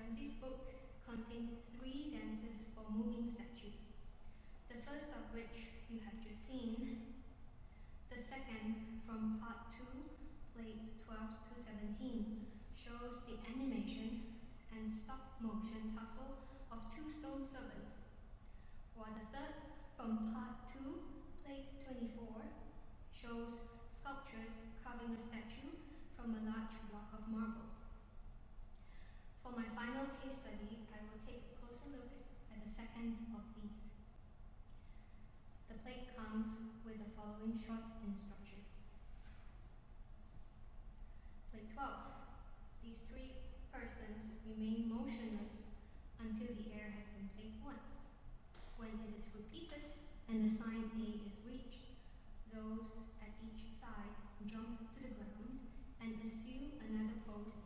Lambranzi's book contained 3 dances for moving statues, the first of which you have just seen, the second from part 2, plates 12 to 17, shows the animation and stop motion tussle of 2 stone servants, while the third from part 2, plate 24, shows sculptures carving a statue from a large block of marble. For my final case study, I will take a closer look at the second of these. The plate comes with the following short instruction. Plate 12. These 3 persons remain motionless until the air has been played once. When it is repeated and the sign A is reached, those at each side jump to the ground and assume another pose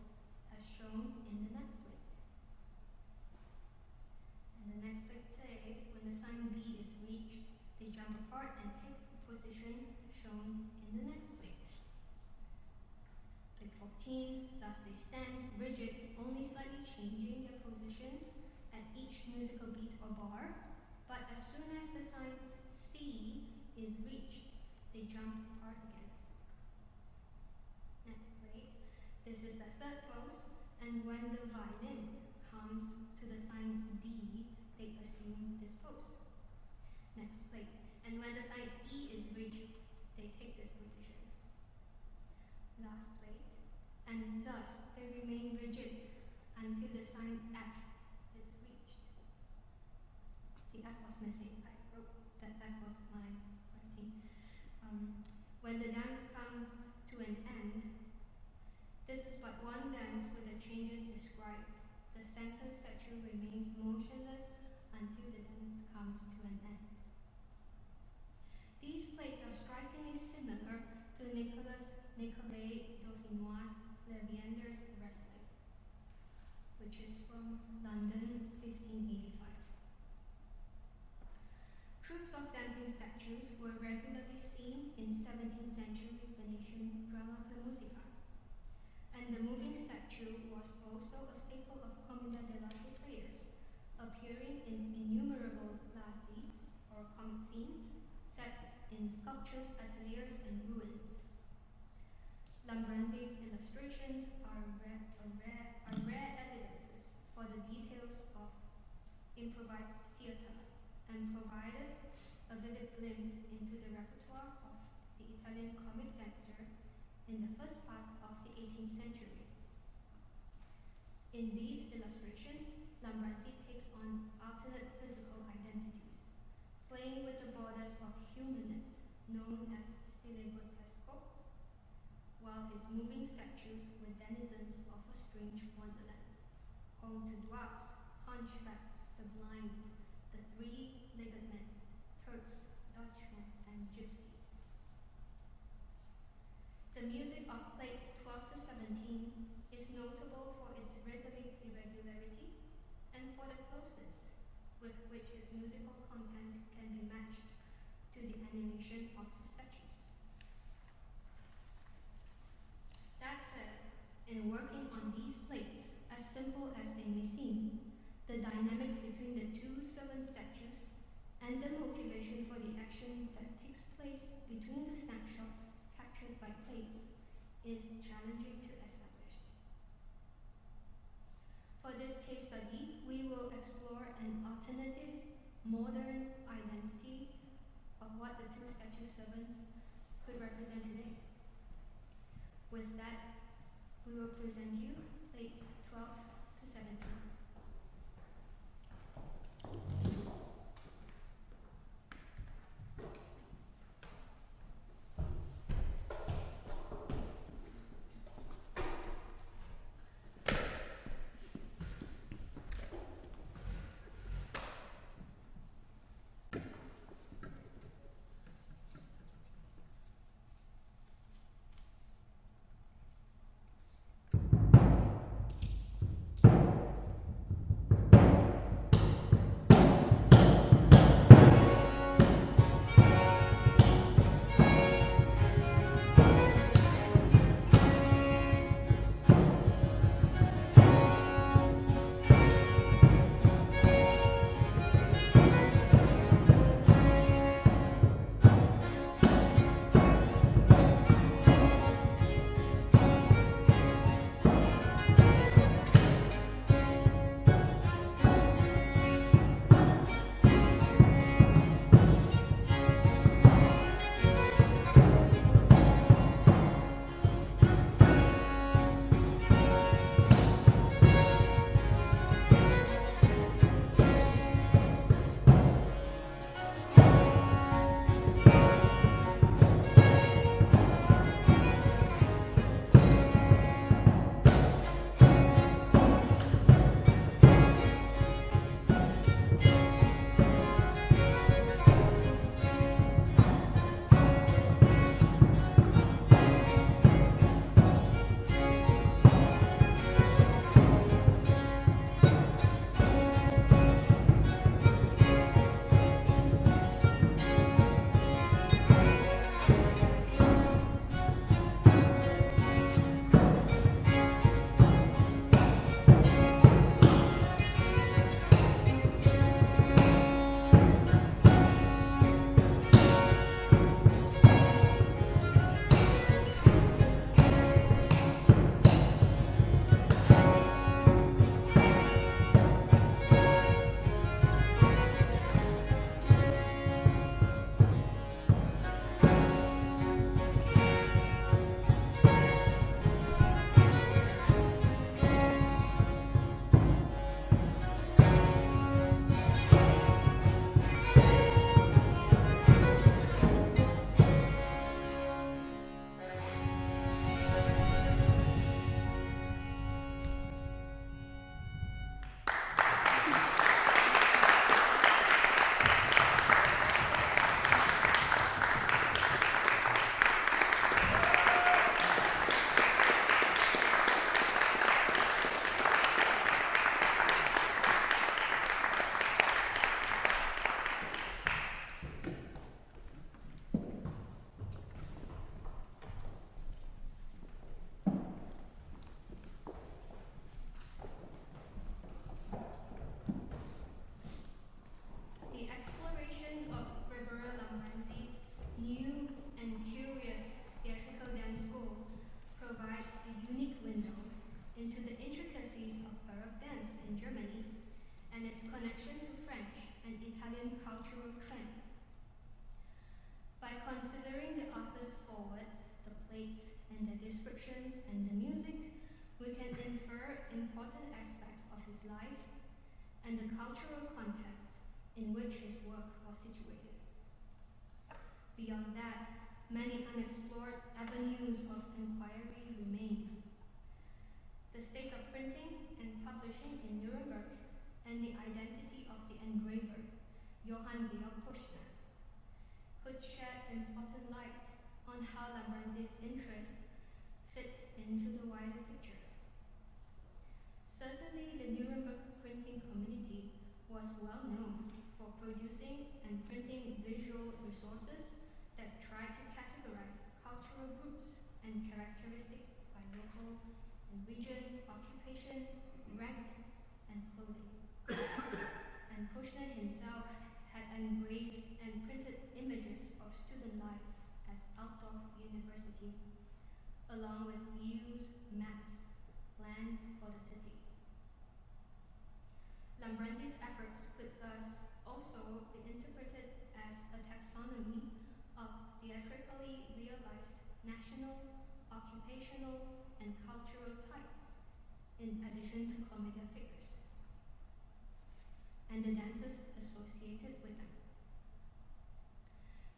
as shown in the next plate. And the next plate says, when the sign B is reached, they jump apart and take the position shown in the next plate. Plate 14, thus they stand rigid, only slightly changing their position at each musical beat or bar, but as soon as the sign C is reached, they jump apart again. Next plate, this is the third pose, and when the violin comes to the sign D, they assume this pose. Next plate, and when the sign E is reached, they take this position. Last plate, and thus they remain rigid until the sign F is reached. The F was missing. I wrote that F was my writing. When the dance comes to an end, this is but one dance with the changes described. The center statue remains motionless until the dance comes to an end. These plates are strikingly similar to Nicolas Dauphinois' Flaviander's Wrestling, which is from London, 1585. Troops of dancing statues were regularly seen in 17th century Venetian drama da musica, and the moving statue was also a staple of commedia dell'arte players, appearing in innumerable lazzi, or comic scenes, set in sculptures, ateliers, and ruins. Lambranzi's illustrations are rare evidences for the details of improvised theatre, and provided a vivid glimpse into the repertoire of the Italian comic dancer in the first part of the 18th century. In these illustrations, Lambranzi takes on alternate physical identities, playing with the borders of humanness, known as stile grottesco, while his moving statues were denizens of a strange wonderland, home to dwarfs, hunchbacks, the blind, the 3-legged men, Turks, Dutchmen, and gypsies. The music of plates 12 to 17 is notable for its rhythmic irregularity and for the closeness with which its musical content can be matched to the animation of the statues. That said, in working on these plates, as simple as they may seem, the dynamic between the 2 servant statues and the motivation for the action that takes place between the snapshots captured by plates is challenging to establish. For this case study, we will explore an alternative, modern identity of what the 2 statue servants could represent today. With that, we will present you plates 12 to 17. connection to French and Italian cultural trends. By considering the author's foreword, the plates and the descriptions and the music, we can infer important aspects of his life and the cultural context in which his work was situated. Beyond that, many unexplored avenues of inquiry remain. The state of printing and publishing in Nuremberg and the identity of the engraver, Johann Georg Puschner, could shed important light on how Lambranzi's interests fit into the wider picture. Certainly, the Nuremberg printing community was well known for producing and printing visual resources that tried to categorize cultural groups and characteristics by local and region, occupation, rank, and clothing. And Puschner himself had engraved and printed images of student life at Altdorf University, along with views, maps, plans for the city. Lambranzi's efforts could thus also be interpreted as a taxonomy of theatrically realized national, occupational, and cultural types, in addition to comedic figures, and the dances associated with them.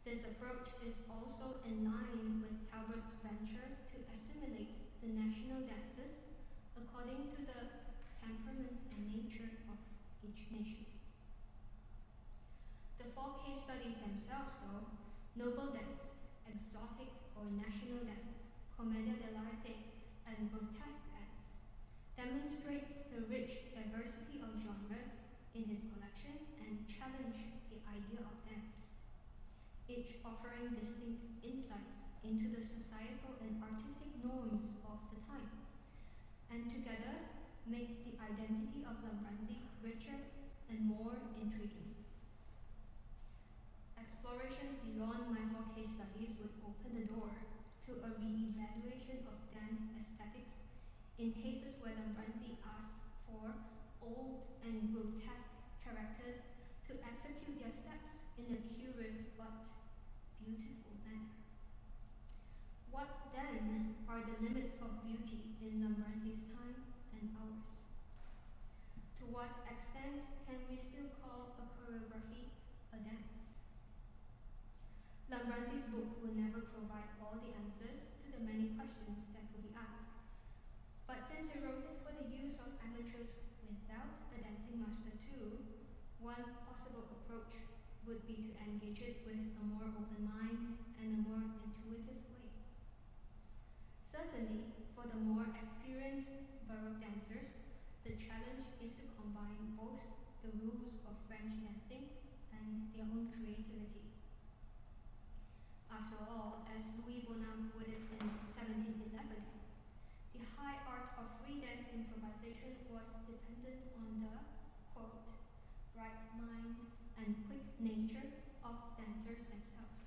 This approach is also in line with Talbert's venture to assimilate the national dances according to the temperament and nature of each nation. The 4 case studies themselves, though, noble dance, exotic or national dance, commedia dell'arte, and grotesque dance, demonstrates the rich diversity of genres in his collection and challenge the idea of dance, each offering distinct insights into the societal and artistic norms of the time, and together make the identity of Lambranzi richer and more intriguing. Explorations beyond my 4 case studies would open the door to a re-evaluation of dance aesthetics in cases where Lambranzi asks for old and grotesque characters to execute their steps in a curious but beautiful manner. What then are the limits of beauty in Lambranzi's time and ours? To what extent can we still call a choreography a dance? Lambranzi's book will never provide all the answers to the many questions that could be asked. But since he wrote it for the use of amateurs without a dancing master too, one possible approach would be to engage it with a more open mind and a more intuitive way. Certainly, for the more experienced Baroque dancers, the challenge is to combine both the rules of French dancing and their own creativity. After all, as Louis Bonham put it in 1711, the high art of free dance improvisation was dependent on the, quote, right mind and quick nature of dancers themselves.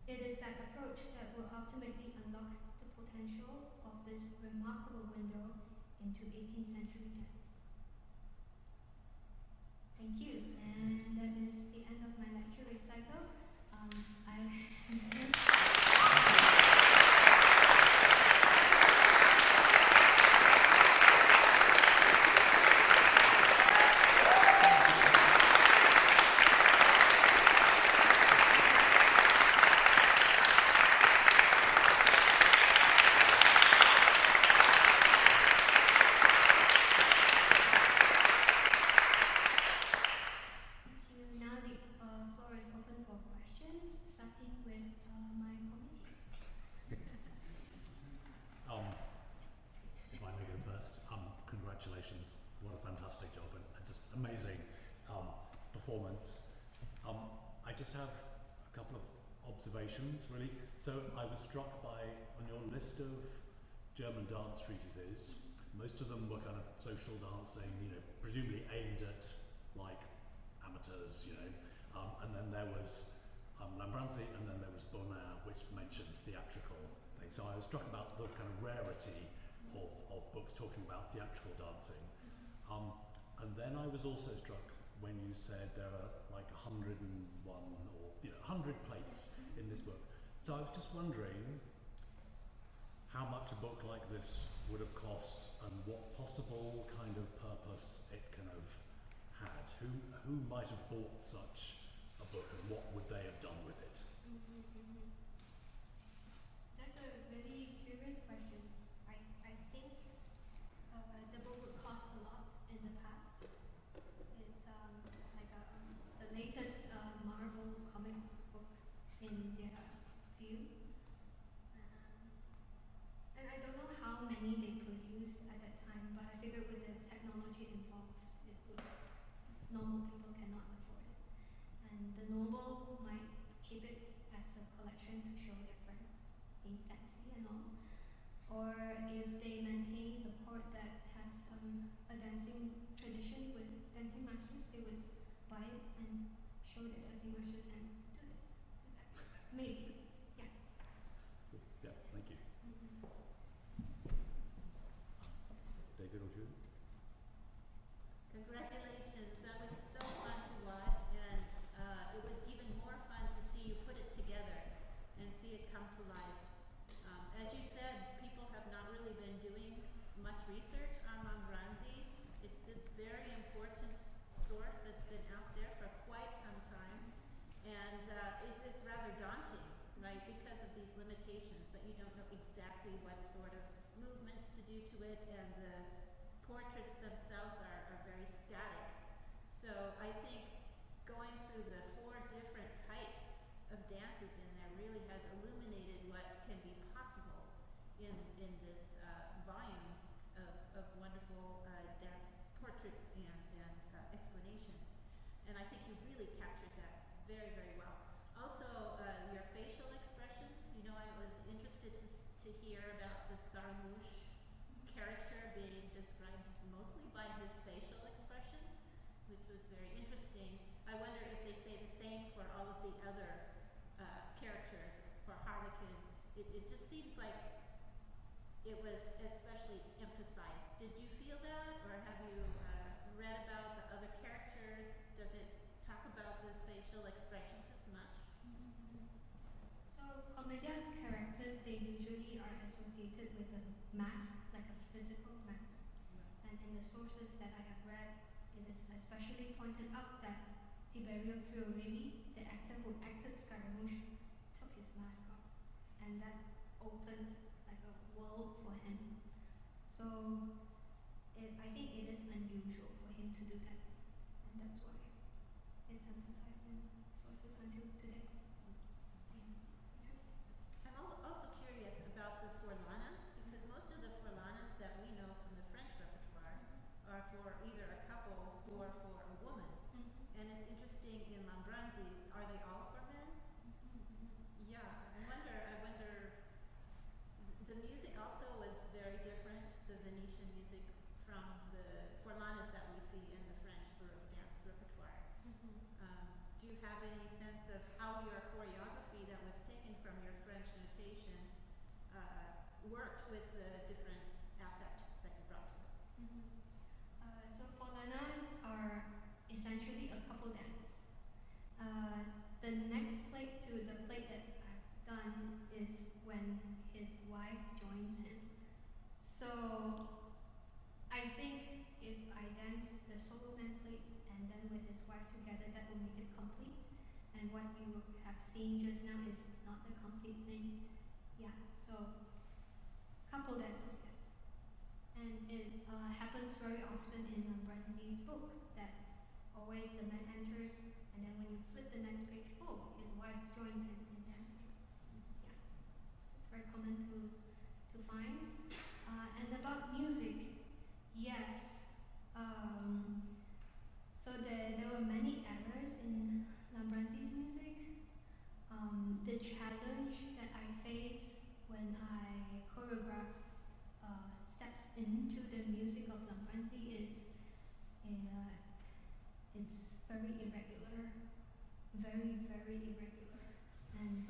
It is that approach that will ultimately unlock the potential of this remarkable window into 18th century dance. Thank you, and that is the end of my lecture recital. Congratulations, what a fantastic job and just amazing performance. I just have a couple of observations really. So I was struck by, on your list of German dance treatises, most of them were kind of social dancing, you know, presumably aimed at like amateurs, you know, and then there was Lambranzi, and then there was Bonham, which mentioned theatrical things. So I was struck about the kind of rarity of books talking about theatrical dancing. And then I was also struck when you said there are like 101 or 100 plates in this book. So I was just wondering how much a book like this would have cost and what possible kind of purpose it can have had. Who might have bought such a book and what would they have done with it? That's a really curious question. I think the book would cost a lot in the past. It's like the latest Marvel comic book in their field. And I don't know how many they produced at that time, but I figure with the technology involved, normal people cannot afford it. And the noble might keep it as a collection to show their friends, being fancy and all. Or if they maintain a court that has a dancing tradition with dancing masters, they would buy it and show their dancing masters and do this, do that. Maybe, yeah. Yeah, thank you. David or Julie? Congratulations, that was so fun to watch, and it was even more fun to see you put it together and see it come to life. As you said, people have not really been doing much research on Lambranzi. It's this very important source that's been out there for quite some time, and it's rather daunting, right, because of these limitations that you don't know exactly what sort of movements to do to it, and the portraits themselves are very static. So I think going through the 4 different types of dances in there really has illuminated what can be possible in this volume of wonderful dance portraits and explanations. And I think you really captured that very, very well. Also, your facial expressions. You know, I was interested to hear about the Scaramouche character being described mostly by his facial expressions, which was very interesting. I wonder if they say the same for all of the other characters. For Harlequin, it just seems like it was especially emphasized. Did you feel that, or have you read about the other characters? Does it talk about those facial expressions as much? So comedian characters, they usually are associated with a mask, like a physical mask. And in the sources that I have read, it is especially pointed out that Gregorio, the actor who acted Scaramouche, took his mask off, and that opened like a world for him. So I think it is unusual for him to do that, and that's why it's emphasized in sources until today. I'm also curious about the Forlana, because most of the Forlanas that we know from the French repertoire are for either a couple or for a woman. And it's interesting in Lambranzi, are they all for men? Yeah, I wonder, the music also was very different, the Venetian music, from the Forlanas that we see in the French Baroque dance repertoire. Do you have any sense of how your choreography that was taken from your French notation worked with the different affect that you brought to it? So Forlanas are essentially a couple dance. The next plate to the plate that I've done is when his wife joins him. So I think if I dance the solo man plate and then with his wife together, that will make it complete. And what you have seen just now is not the complete thing. Yeah, so couple dances, yes. And it happens very often in Lambranzi's book that always the man enters, and then when you flip the next page, oh, his wife joins him in dancing. Yeah, it's very common to find. And about music, yes. So there were many errors in Lambranzi's music. The challenge that I faced when I choreographed steps into the music of Lambranzi is it's very irregular, very, very irregular, and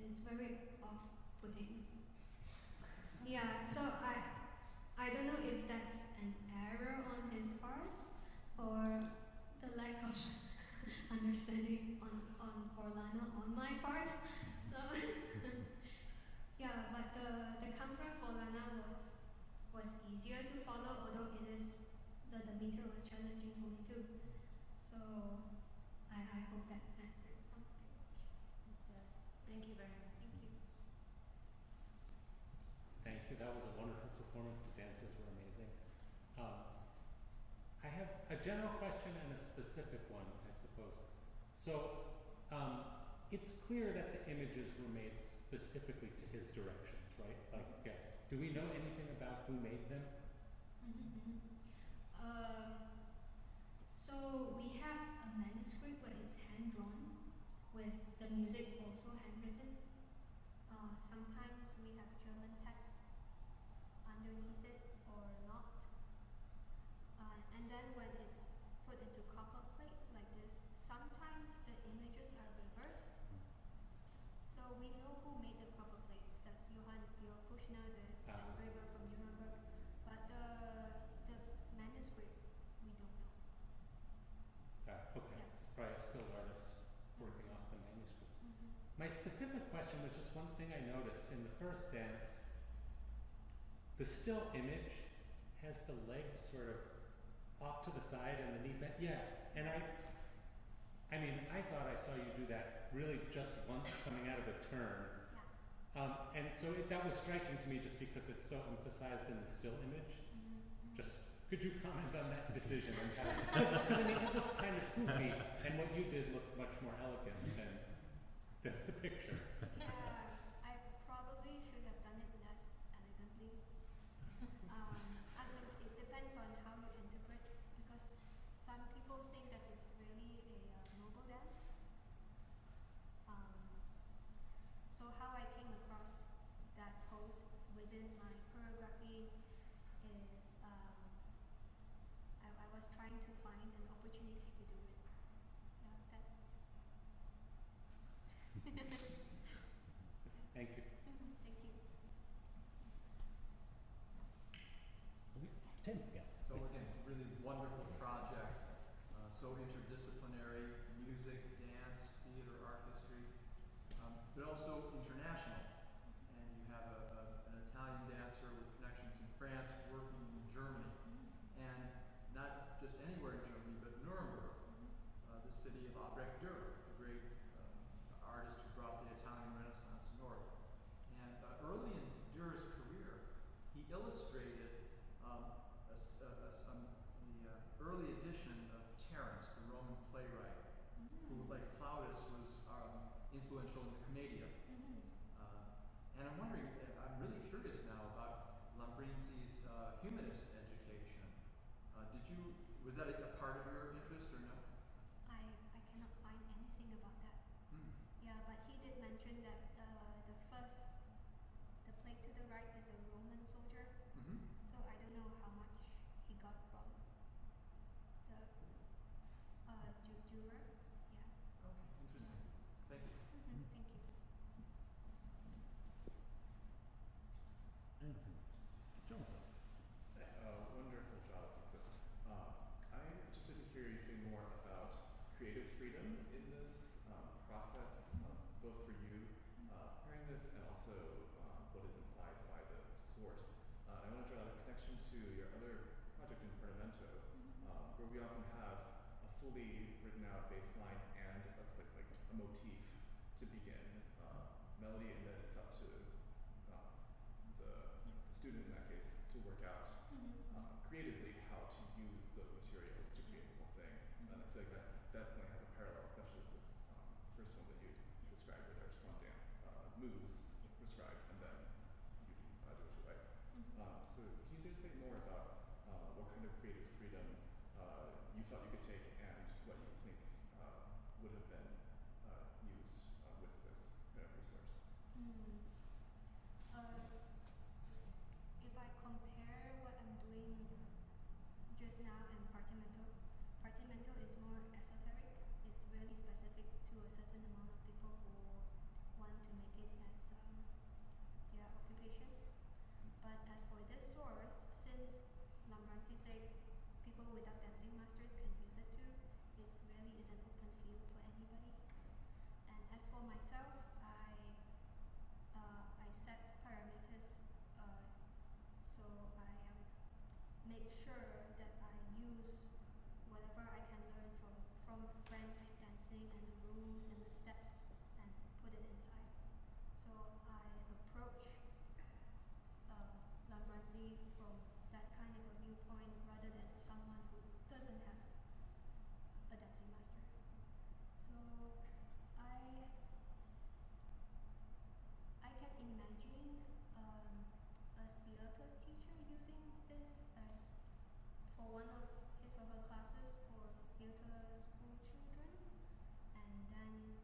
it's very off-putting. Yeah, so I don't know if that's an error on his part or the lack of understanding for Lana on my part. So yeah, but the camera for Lana was easier to follow, although it is the meter was challenging for me too. So I hope that answers some of your questions. Yes. Thank you very much. Thank you. Thank you. That was a wonderful performance. The dances were amazing. I have a general question and a specific one, I suppose. So it's clear that the images were made specifically to his directions, right? Like, yeah. Do we know anything about who made them? So we have a manuscript where it's hand drawn, with the music also handwritten. Sometimes we have German text underneath it or not. And then when it's put into copper plates like this, sometimes the images are reversed. So we know who made the copper plates. That's Johann Georg Puschner, the engraver from Nuremberg. But the manuscript, we don't know. Okay. Yeah. Probably a skilled artist working off the manuscript. Mm-hmm. My specific question was just one thing I noticed in the first dance. The still image has the legs sort of off to the side and the knee bent. Yeah, and I mean, I thought I saw you do that really just once coming out of a turn. Yeah. And so that was striking to me just because it's so emphasized in the still image. Mm-hmm. Just, could you comment on that decision? Because I mean, it looks kind of goofy, and what you did looked much more elegant than the picture. Yeah, I probably should have done it less elegantly. I mean, it depends on how you interpret, because some people think that it's really a noble dance. So how I came across that pose within my choreography is I was trying to find an opportunity to do it. Yeah, Thank you. Thank you. Tim, yeah. So again, really wonderful project, so interdisciplinary, music, dance, theater, art history, but also international. And you have an Italian dancer with connections in France working in Germany. And not just anywhere in Germany, but Nuremberg, the city of Albrecht Dürer, the great artist who brought the Italian Renaissance north. And early in Dürer's career, he illustrated the early edition of Terence, the Roman playwright, who, like Plautus, was influential in the Commedia. And I'm wondering, I'm really curious now about Lambranzi's humanist education. Was that a part of your interest or no? I cannot find anything about that. Yeah, but he did mention that the plate to the right is a Roman soldier. So I don't know how much he got from the Dürer. Yeah. Okay, interesting. Thank you. Thank you. Anything else? Jonathan. Wonderful job, Lisa. I'm interested to hear you say more about creative freedom in this process, both for you preparing this and also what is implied by the source. I want to draw a connection to your other project in Parlamento, where we often have a fully written out baseline and a motif to begin melody, and then it's up to the student in that case to work out creatively how to use those materials to create the whole thing. And I feel like that definitely has a parallel, especially with the first one that you described, where there's some moves prescribed, and then you do what you like. So can you say more about what kind of creative freedom you felt you could take, and what you think would have been used with this kind of resource? If I compare what I'm doing just now and Partimento is more esoteric. It's really specific to a certain amount of people who want to make it as their occupation. But as for this source, since Lambranzi said people without dancing masters can use it too. It really is an open field for anybody. And as for myself, I set parameters, so I make sure that I use whatever I can learn from French dancing and the rules and the steps and put it inside. So I approach Lambranzi from that kind of a viewpoint rather than someone who doesn't have a dancing master. So I can imagine a theater teacher using this as for one of his or her classes for theater school children, and then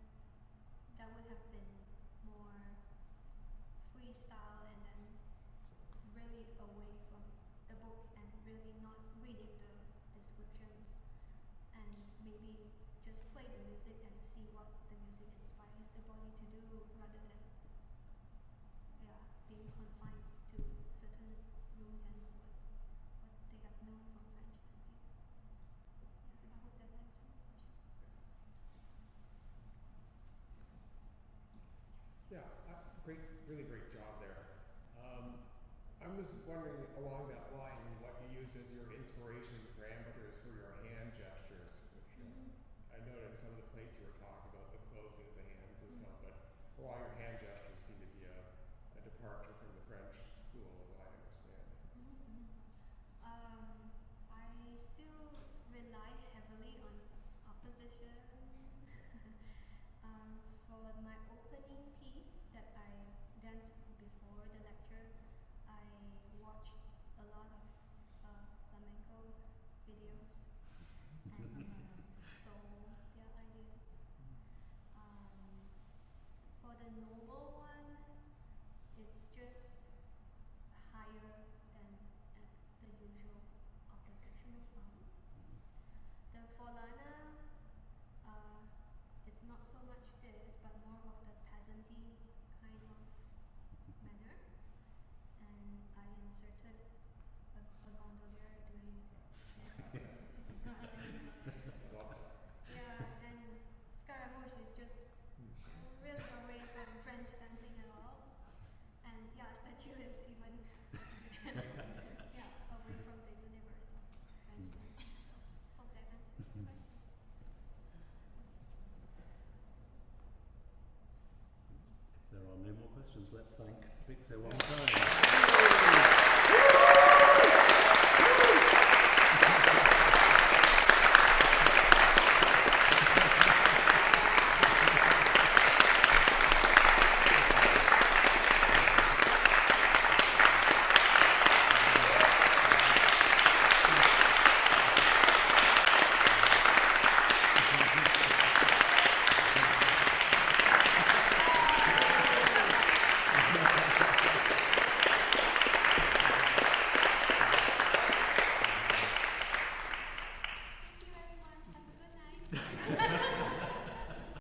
that would have been more freestyle and then really away from the book and really not reading the descriptions and maybe just play the music and see what the music inspires the body to do rather than being confined to certain rules and what they have known from French dancing. I hope that answers your question. Yeah, great, really great job there. I was wondering along that line what you use as your inspiration parameters for your hand gestures, which I noted in some of the plays you were talking about, the closing of the hands and stuff, but a lot of your hand gestures seem to be a departure from the French school, as I understand it. I still rely heavily on opposition. For my opening piece that I danced before the lecture, I watched a lot of flamenco videos and stole their ideas. For the noble one, it's just higher than the usual oppositional one. The Forlana, it's not so much this, but more of the peasanty kind of manner. And I inserted a gondolier doing this. Yeah, and Scaramouche is just really away from French dancing at all. And statue is even away from the universe of French dancing. So hope that answers your question. If there are no more questions, let's thank Phaik one more time.